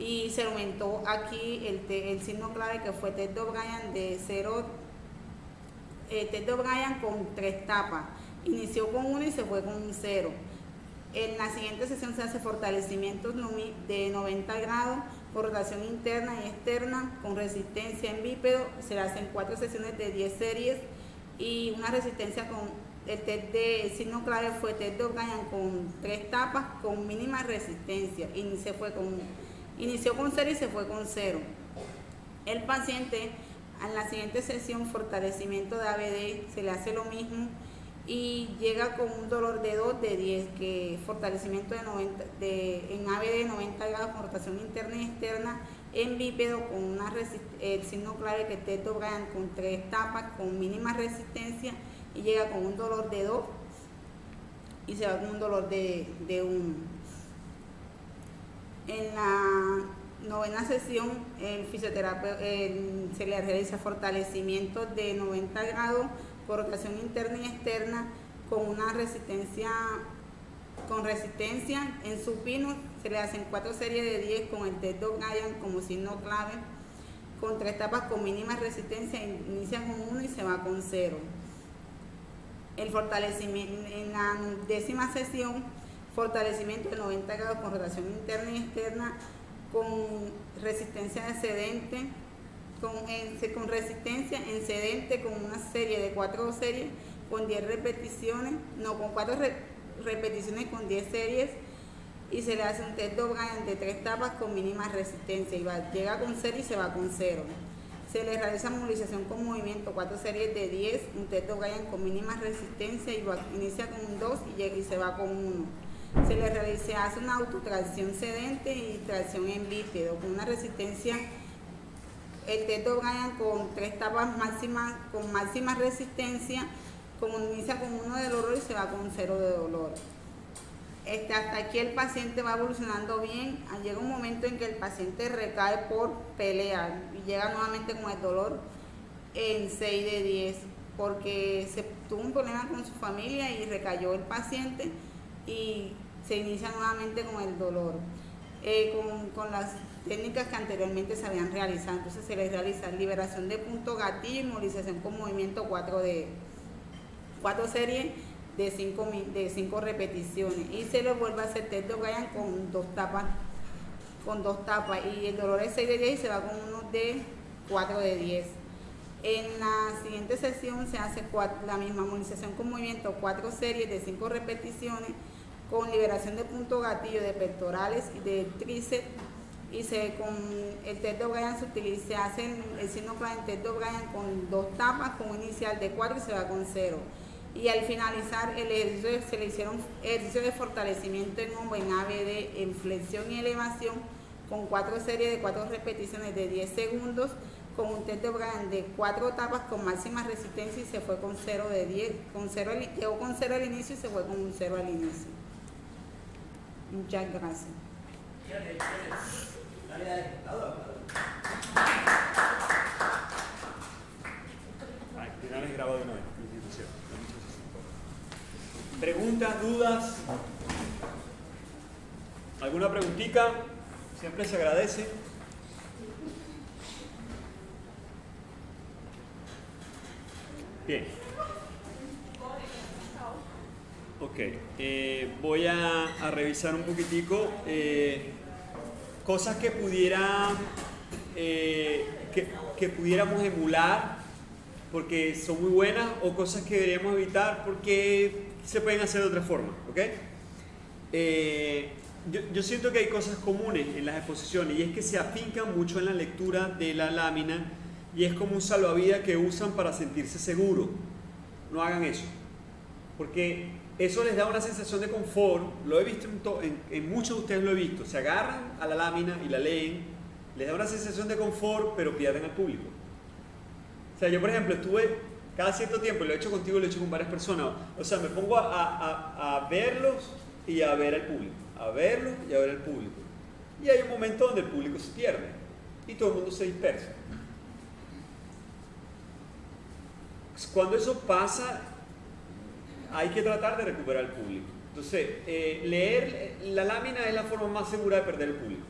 Speaker 12: Y se aumentó aquí el signo clave, que fue Ted O'Brien de 0, Ted O'Brien con 3 tapas. Inició con 1 y se fue con un 0. En la siguiente sesión se hace fortalecimientos de 90 grados por rotación interna y externa con resistencia en bípedo. Se hacen 4 sesiones de 10 series y una resistencia con el signo clave fue Ted O'Brien con 3 tapas con mínima resistencia. Inició con 0 y se fue con 0. El paciente en la siguiente sesión, fortalecimiento de ABD, se le hace lo mismo y llega con un dolor de 2 de 10, que fortalecimiento en ABD 90 grados con rotación interna y externa en bípedo con el signo clave que Ted O'Brien con 3 tapas con mínima resistencia y llega con un dolor de 2 y se va con un dolor de 1. En la novena sesión el fisioterapeuta se le realiza fortalecimiento de 90 grados por rotación interna y externa con una resistencia en supino. Se le hacen 4 series de 10 con el Ted O'Brien como signo clave con 3 tapas con mínima resistencia. Inicia con 1 y se va con 0. El fortalecimiento en la 10ª sesión, fortalecimiento de 90 grados con rotación interna y externa con resistencia excedente, con resistencia en sedente con una serie de 4 series con 10 repeticiones, con 4 repeticiones con 10 series, y se le hace un Ted O'Brien de 3 tapas con mínima resistencia y llega con 0 y se va con 0. Se le realiza movilización con movimiento, 4 series de 10, un Ted O'Brien con mínima resistencia y inicia con un 2 y se va con 1. Se le hace una autotracción sedente y tracción en bípedo con una resistencia, el Ted O'Brien con 3 tapas máximas con máxima resistencia, inicia con 1 de dolor y se va con 0 de dolor. Hasta aquí el paciente va evolucionando bien. Llega un momento en que el paciente recae por pelea y llega nuevamente con el dolor en 6 de 10 porque se tuvo un problema con su familia y recayó el paciente y se inicia nuevamente con el dolor, con las técnicas que anteriormente se habían realizado. Entonces se les realiza liberación de punto gatillo y movilización con movimiento 4 series de 5 repeticiones y se le vuelve a hacer Ted O'Brien con 2 tapas y el dolor es 6 de 10 y se va con uno de 4 de 10. En la siguiente sesión se hace la misma movilización con movimiento, 4 series de 5 repeticiones con liberación de punto gatillo de pectorales y de tríceps, y con el Ted O'Brien se hace el signo clave en Ted O'Brien con 2 tapas con un inicial de 4 y se va con 0. Y al finalizar el ejercicio se le hicieron ejercicios de fortalecimiento en hombro, en ABD, en flexión y elevación con 4 series de 4 repeticiones de 10 segundos con un Ted O'Brien de 4 tapas con máxima resistencia y se fue con 0 de 10, llegó con 0 al inicio y se fue con un 0 al inicio. Muchas gracias.
Speaker 3: Finales grabado de una vez. ¿Preguntas, dudas? ¿Alguna preguntita? Siempre se agradece. Bien. Ok. Voy a revisar un poquitico cosas que pudiéramos emular porque son muy buenas, o cosas que deberíamos evitar porque se pueden hacer de otra forma, ¿ok? Yo siento que hay cosas comunes en las exposiciones y es que se afincan mucho en la lectura de la lámina y es como un salvavidas que usan para sentirse seguros. No hagan eso, porque eso les da una sensación de confort. Lo he visto en muchos de ustedes, lo he visto. Se agarran a la lámina y la leen, les da una sensación de confort, pero pierden al público. O sea, yo por ejemplo estuve cada cierto tiempo, lo he hecho contigo, lo he hecho con varias personas, o sea, me pongo a verlos y a ver al público, a verlos y a ver al público. Y hay un momento donde el público se pierde y todo el mundo se dispersa. Cuando eso pasa, hay que tratar de recuperar el público. Entonces, leer la lámina es la forma más segura de perder el público.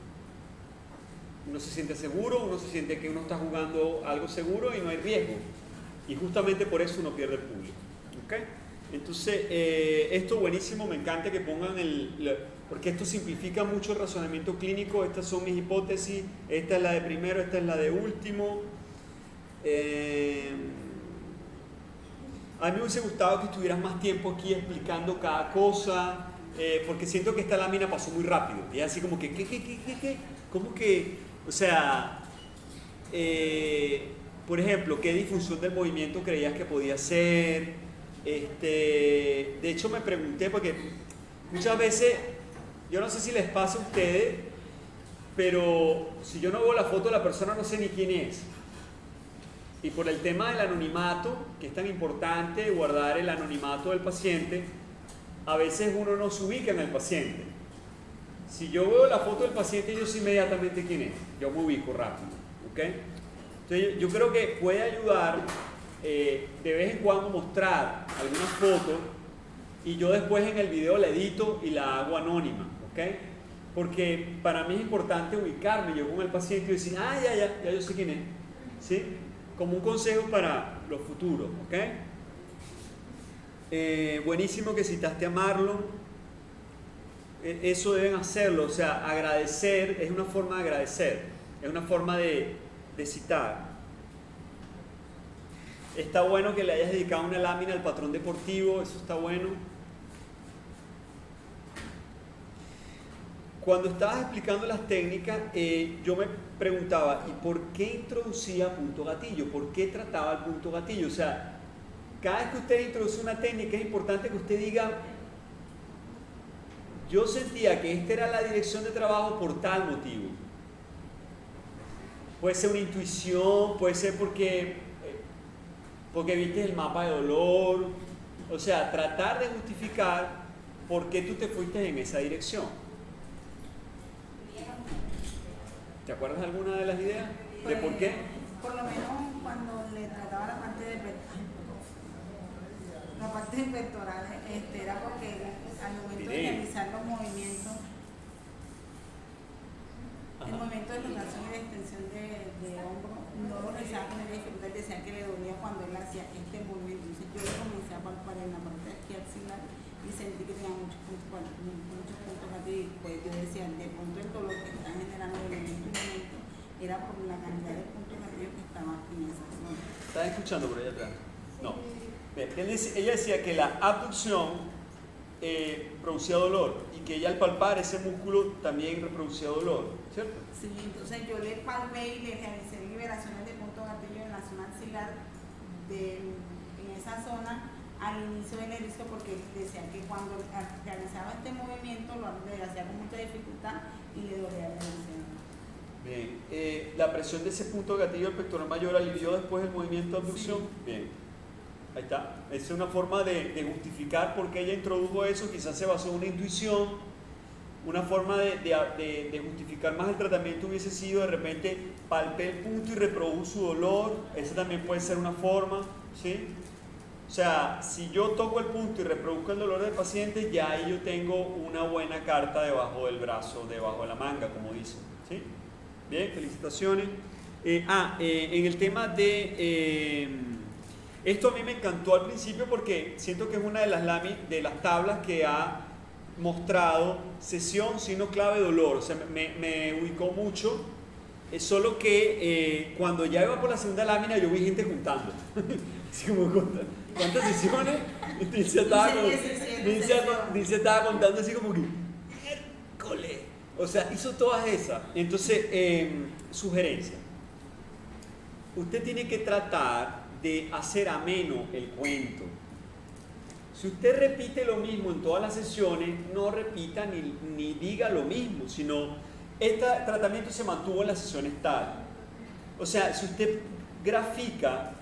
Speaker 3: Uno se siente seguro, uno se siente que uno está jugando algo seguro y no hay riesgo. Y justamente por eso uno pierde el público. ¿Okay? Entonces, esto buenísimo, me encanta que pongan porque esto simplifica mucho el razonamiento clínico. Estas son mis hipótesis, esta es la de primero, esta es la de último. A mí me hubiese gustado que estuvieras más tiempo aquí explicando cada cosa, porque siento que esta lámina pasó muy rápido. Y así como que, ¿qué? ¿Cómo que? O sea, por ejemplo, ¿qué difusión del movimiento creías que podía ser? De hecho, me pregunté, porque muchas veces, yo no sé si les pasa a ustedes, pero si yo no veo la foto de la persona, no sé ni quién es. Y por el tema del anonimato, que es tan importante guardar el anonimato del paciente, a veces uno no se ubica en el paciente. Si yo veo la foto del paciente, yo sé inmediatamente quién es. Yo me ubico rápido. ¿Okay? Entonces, yo creo que puede ayudar de vez en cuando mostrar algunas fotos y yo después en el video la edito y la hago anónima. ¿Okay? Porque para mí es importante ubicarme yo con el paciente y decir, ya yo sé quién es. ¿Sí? Como un consejo para los futuros, ¿ok? Buenísimo que citaste a Marlon. Eso deben hacerlo, o sea, agradecer es una forma de agradecer, es una forma de citar. Está bueno que le hayas dedicado una lámina al patrón deportivo, eso está bueno. Cuando estabas explicando las técnicas, yo me preguntaba, ¿y por qué introducía punto gatillo? ¿Por qué trataba el punto gatillo? O sea, cada vez que usted introduce una técnica es importante que usted diga, yo sentía que esta era la dirección de trabajo por tal motivo. Puede ser una intuición, puede ser porque viste el mapa de dolor. O sea, tratar de justificar por qué tú te fuiste en esa dirección. ¿Te acuerdas de alguna de las ideas? ¿De por qué?
Speaker 12: Por lo menos cuando le trataba la parte pectoral, era porque al momento de realizar los movimientos, el movimiento de rotación y de extensión de hombro, no lo realizaba con ella dificultad, decía que le dolía cuando él hacía este movimiento. Entonces yo le comencé a palpar en la parte axilar y sentí que tenía muchos puntos gatillos. Pues yo decía, de pronto el dolor que está generando en este momento era por la cantidad de puntos gatillos que estaba en esa zona.
Speaker 3: ¿Estás escuchando por allá atrás? No. Bien, ella decía que la abducción producía dolor y que ella al palpar ese músculo también reproducía dolor, ¿cierto?
Speaker 12: Sí, entonces yo le palpé y le realicé liberaciones de puntos gatillos en la zona axilar, en esa zona, al inicio del erizo, porque decía que cuando realizaba este movimiento lo hacía con mucha dificultad y le dolía demasiado.
Speaker 3: Bien, la presión de ese punto gatillo del pectoral mayor alivió después del movimiento de abducción. Sí. Bien. Ahí está. Esa es una forma de justificar por qué ella introdujo eso. Quizás se basó en una intuición. Una forma de justificar más el tratamiento hubiese sido de repente palpé el punto y reprodujo su dolor. Esa también puede ser una forma, ¿sí? O sea, si yo toco el punto y reproduzco el dolor del paciente, ya ahí yo tengo una buena carta debajo del brazo, debajo de la manga, como dicen, ¿sí? Bien, felicitaciones. En el tema de... esto a mí me encantó al principio porque siento que es una de las tablas que ha mostrado sesión, signo clave, dolor. O sea, me ubicó mucho. Solo que cuando ya iba por la segunda lámina yo vi gente juntando. Así como, ¿cuántas sesiones? Dice estaba contando así como que ¡miércoles! O sea, hizo todas esas. Entonces, sugerencia. Usted tiene que tratar de hacer ameno el cuento. Si usted repite lo mismo en todas las sesiones, no repita ni diga lo mismo, sino este tratamiento se mantuvo en las sesiones tal. O sea, si usted grafica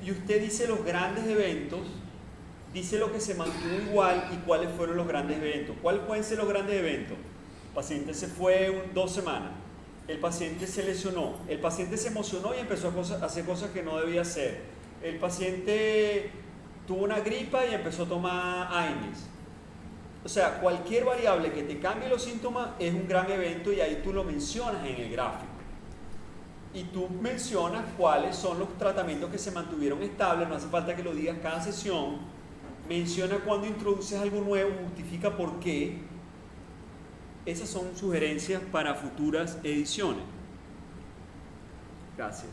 Speaker 3: y usted dice los grandes eventos, dice lo que se mantuvo igual y cuáles fueron los grandes eventos. ¿Cuáles pueden ser los grandes eventos? paciente se fue 2 semanas, el paciente se lesionó, el paciente se emocionó y empezó a hacer cosas que no debía hacer, el paciente tuvo una gripa y empezó a tomar AINES. O sea, cualquier variable que te cambie los síntomas es un gran evento y ahí tú lo mencionas en el gráfico. Y tú mencionas cuáles son los tratamientos que se mantuvieron estables, no hace falta que lo digas cada sesión. Menciona cuando introduces algo nuevo, justifica por qué. Esas son sugerencias para futuras ediciones. Gracias.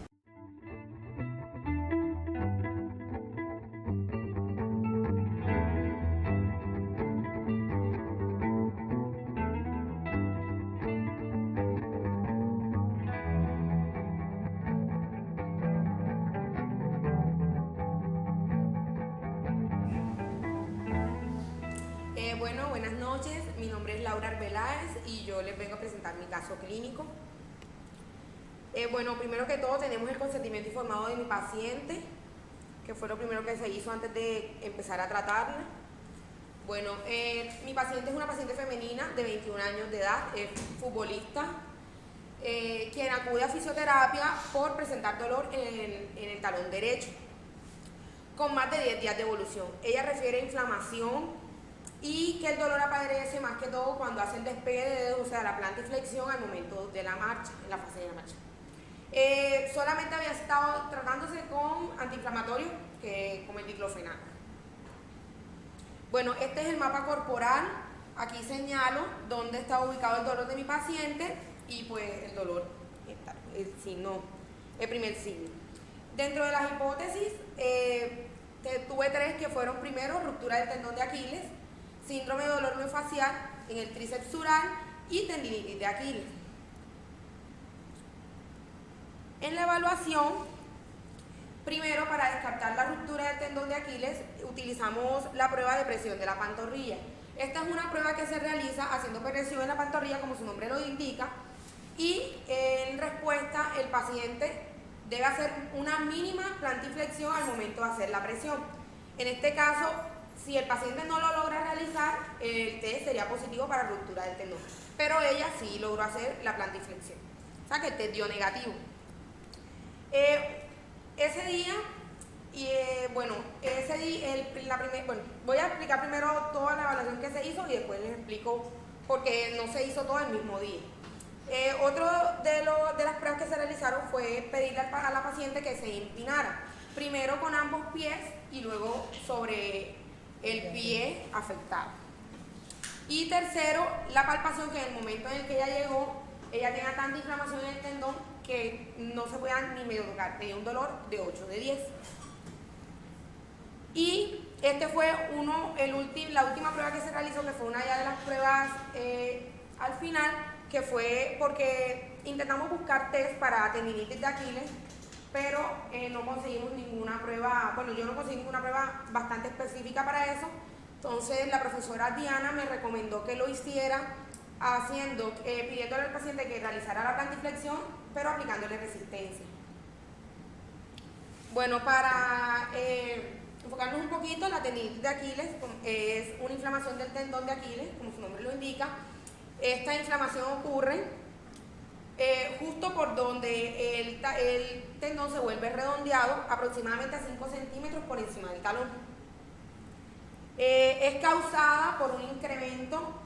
Speaker 13: Bueno, buenas noches. Mi nombre es Laura Arbeláez y yo les vengo a presentar mi caso clínico. Bueno, primero que todo tenemos el consentimiento informado de mi paciente, que fue lo primero que se hizo antes de empezar a tratarla. Bueno, mi paciente es una paciente femenina de 21 años de edad, es futbolista, quien acude a fisioterapia por presentar dolor en el talón derecho, con más de 10 días de evolución. Ella refiere inflamación y que el dolor aparece más que todo cuando hace el despegue de dedos, o sea, la plantiflexión al momento de la marcha, en la fase de la marcha. Solamente había estado tratándose con antiinflamatorios, como el diclofenac. Bueno, este es el mapa corporal. Aquí señalo dónde está ubicado el dolor de mi paciente y pues el dolor, el primer signo. Dentro de las hipótesis, tuve 3 que fueron primero ruptura del tendón de Aquiles, síndrome de dolor miofascial en el tríceps sural y tendinitis de Aquiles. En la evaluación, primero para descartar la ruptura del tendón de Aquiles, utilizamos la prueba de presión de la pantorrilla. Esta es una prueba que se realiza haciendo presión en la pantorrilla, como su nombre lo indica, y en respuesta el paciente debe hacer una mínima plantiflexión al momento de hacer la presión. En este caso, si el paciente no lo logra realizar, el test sería positivo para ruptura del tendón. Pero ella sí logró hacer la plantiflexión. O sea que el test dio negativo. Ese día, voy a explicar primero toda la evaluación que se hizo y después les explico por qué no se hizo todo el mismo día. Otro de las pruebas que se realizaron fue pedirle a la paciente que se empinara. Primero con ambos pies y luego sobre el pie afectado. Y tercero, la palpación, que en el momento en el que ella llegó, ella tenía tanta inflamación en el tendón que no se podía ni medio tocar, tenía un dolor de 8 de 10. Y este fue la última prueba que se realizó, que fue una ya de las pruebas al final, que fue porque intentamos buscar test para tendinitis de Aquiles, pero no conseguimos ninguna prueba, yo no conseguí ninguna prueba bastante específica para eso. Entonces la profesora Diana me recomendó que lo hiciera pidiéndole al paciente que realizara la plantiflexión, pero aplicándole resistencia. Bueno, para enfocarnos un poquito, la tendinitis de Aquiles es una inflamación del tendón de Aquiles, como su nombre lo indica. Esta inflamación ocurre justo por donde el tendón se vuelve redondeado, aproximadamente a 5 centímetros por encima del talón. Es causada por un incremento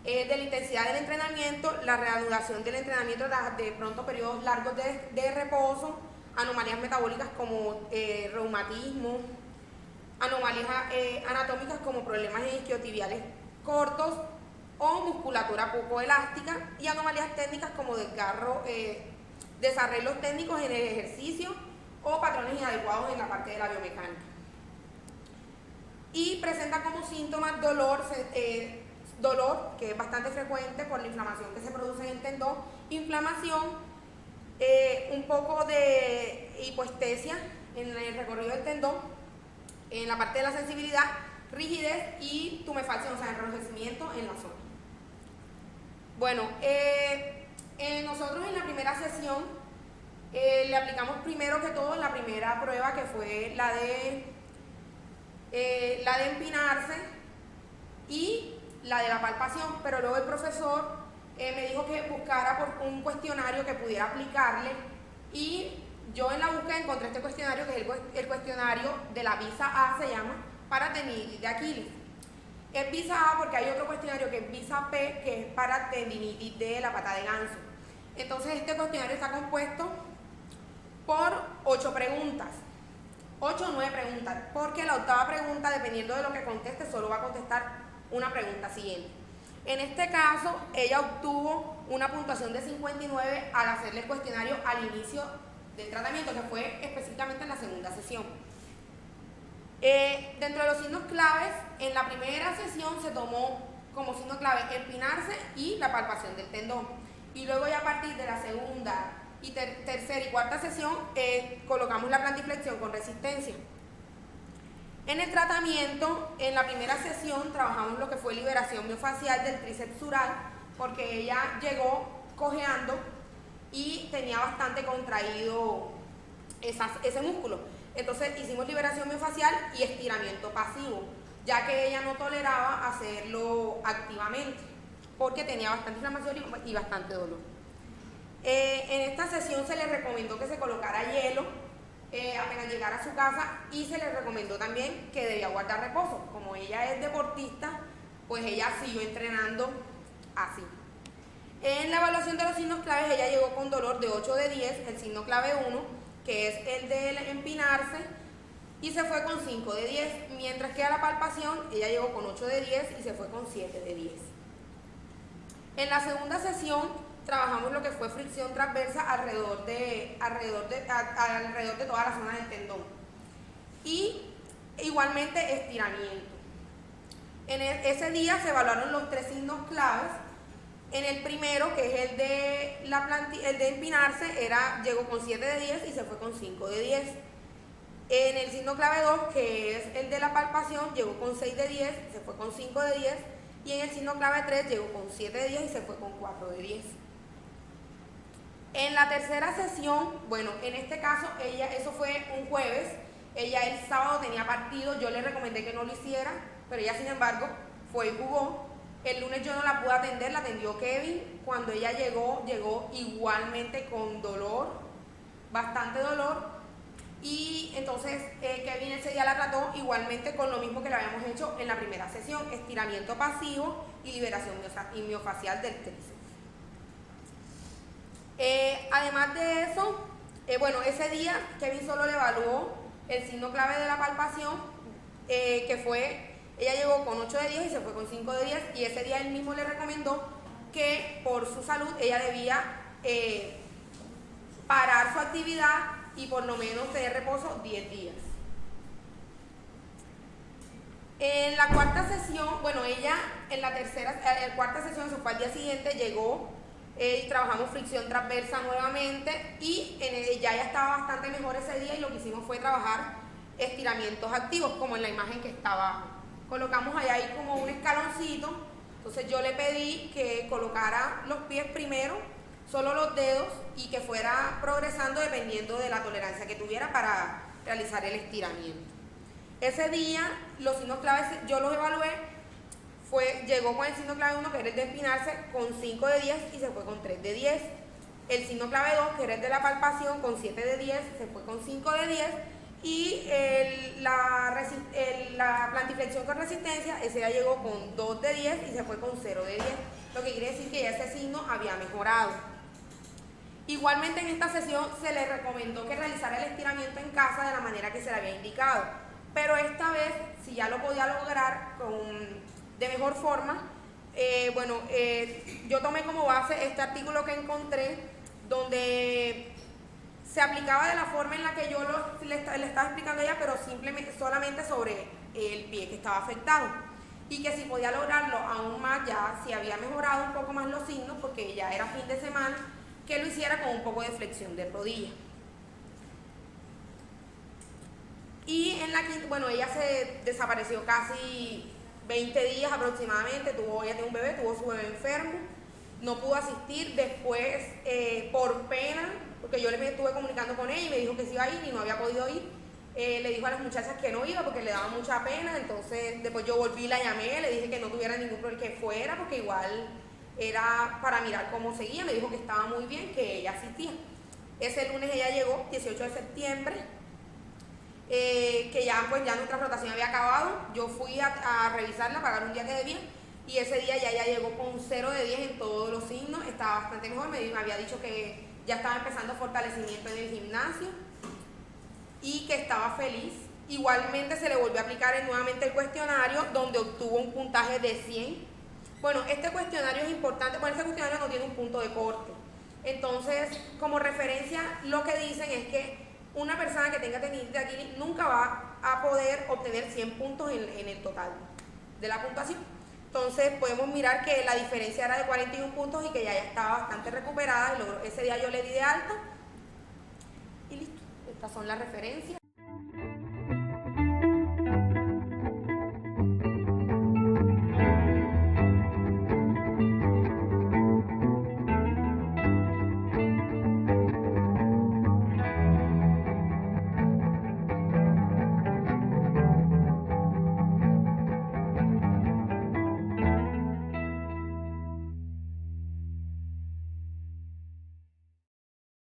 Speaker 13: de la intensidad del entrenamiento, la reanudación del entrenamiento de pronto periodos largos de reposo, anomalías metabólicas como reumatismo, anomalías anatómicas como problemas isquiotibiales cortos o musculatura poco elástica, y anomalías técnicas como desarreglos técnicos en el ejercicio o patrones inadecuados en la parte de la biomecánica. Y presenta como síntomas dolor, que es bastante frecuente por la inflamación que se produce en el tendón, inflamación, un poco de hipoestesia en el recorrido del tendón, en la parte de la sensibilidad, rigidez y tumefacción, o sea, enrojecimiento en la zona. Bueno, nosotros en la primera sesión le aplicamos primero que todo la primera prueba, que fue la de empinarse y la de la palpación, pero luego el profesor me dijo que buscara por un cuestionario que pudiera aplicarle y yo en la búsqueda encontré este cuestionario que es el cuestionario de la visa A, se llama, para tendinitis de Aquiles. Es visa A porque hay otro cuestionario que es visa P, que es para tendinitis de la pata de ganso. Entonces este cuestionario está compuesto por 8 preguntas, 8 o 9 preguntas, porque la octava pregunta, dependiendo de lo que conteste, solo va a contestar una pregunta siguiente. En este caso, ella obtuvo una puntuación de 59 al hacerle el cuestionario al inicio del tratamiento, que fue específicamente en la segunda sesión. Dentro de los signos claves, en la primera sesión se tomó como signo clave empinarse y la palpación del tendón. Y luego ya a partir de la segunda y tercera y cuarta sesión colocamos la plantiflexión con resistencia. En el tratamiento, en la primera sesión trabajamos lo que fue liberación miofacial del tríceps sural, porque ella llegó cojeando y tenía bastante contraído ese músculo. Entonces hicimos liberación miofacial y estiramiento pasivo, ya que ella no toleraba hacerlo activamente, porque tenía bastante inflamación y bastante dolor. En esta sesión se le recomendó que se colocara hielo apenas llegara a su casa y se le recomendó también que debía guardar reposo. Como ella es deportista, pues ella siguió entrenando así. En la evaluación de los signos claves, ella llegó con dolor de 8 de 10, el signo clave 1, que es el de empinarse, y se fue con 5 de 10, mientras que a la palpación, ella llegó con 8 de 10 y se fue con 7 de 10. En la segunda sesión, trabajamos lo que fue fricción transversa alrededor de toda la zona del tendón. Y igualmente estiramiento. Ese día se evaluaron los 3 signos claves. En el primero, que es el de empinarse, llegó con 7 de 10 y se fue con 5 de 10. En el signo clave 2, que es el de la palpación, llegó con 6 de 10, se fue con 5 de 10. Y en el signo clave 3 llegó con 7 de 10 y se fue con 4 de 10. En la tercera sesión, bueno, en este caso, eso fue un jueves, ella el sábado tenía partido, yo le recomendé que no lo hiciera, pero ella sin embargo fue y jugó. El lunes yo no la pude atender, la atendió Kevin. Cuando ella llegó igualmente con dolor, bastante dolor. Y entonces Kevin ese día la trató igualmente con lo mismo que le habíamos hecho en la primera sesión, estiramiento pasivo y liberación miofacial del tríceps. Además de eso, bueno, ese día Kevin solo le evaluó el signo clave de la palpación, que fue... Ella llegó con 8 de 10 y se fue con 5 de 10 y ese día él mismo le recomendó que por su salud ella debía parar su actividad y por lo menos tener reposo 10 días. En la cuarta sesión, bueno, ella en la cuarta sesión, eso fue al día siguiente, llegó y trabajamos fricción transversa nuevamente y ya estaba bastante mejor ese día y lo que hicimos fue trabajar estiramientos activos como en la imagen que está abajo. Colocamos allá ahí como un escaloncito, entonces yo le pedí que colocara los pies primero, solo los dedos, y que fuera progresando dependiendo de la tolerancia que tuviera para realizar el estiramiento. Ese día los signos claves yo los evalué, llegó con el signo clave 1, que era el de empinarse, con 5 de 10 y se fue con 3 de 10. El signo clave 2, que era el de la palpación, con 7 de 10, se fue con 5 de 10. Y la plantiflexión con resistencia, ese ya llegó con 2 de 10 y se fue con 0 de 10, lo que quiere decir que ya ese signo había mejorado. Igualmente en esta sesión se le recomendó que realizara el estiramiento en casa de la manera que se le había indicado, pero esta vez, si ya lo podía lograr de mejor forma, yo tomé como base este artículo que encontré donde se aplicaba de la forma en la que yo le estaba explicando a ella, pero solamente sobre el pie que estaba afectado. Y que si podía lograrlo aún más, ya si había mejorado un poco más los signos, porque ya era fin de semana, que lo hiciera con un poco de flexión de rodilla. Y en la quinta, bueno, ella se desapareció casi 20 días aproximadamente, ella tiene un bebé, tuvo su bebé enfermo, no pudo asistir, después por pena, porque yo le estuve comunicando con ella y me dijo que sí iba a ir y no había podido ir. Le dijo a las muchachas que no iba porque le daba mucha pena, entonces después yo volví, la llamé, le dije que no tuviera ningún problema, que fuera, porque igual era para mirar cómo seguía, me dijo que estaba muy bien, que ella asistía. Ese lunes ella llegó, 18 de septiembre, que ya nuestra rotación había acabado. Yo fui a revisarla, a pagar un día que debía, y ese día ya ella llegó con 0 de 10 en todos los signos, estaba bastante mejor, me había dicho que ya estaba empezando fortalecimiento en el gimnasio y que estaba feliz. Igualmente se le volvió a aplicar nuevamente el cuestionario, donde obtuvo un puntaje de 100. Bueno, este cuestionario es importante, bueno, este cuestionario no tiene un punto de corte. Entonces, como referencia, lo que dicen es que una persona que tenga tendinitis de Aquiles nunca va a poder obtener 100 puntos en el total de la puntuación. Entonces, podemos mirar que la diferencia era de 41 puntos y que ya estaba bastante recuperada. Ese día yo le di de alta y listo. Estas son las referencias.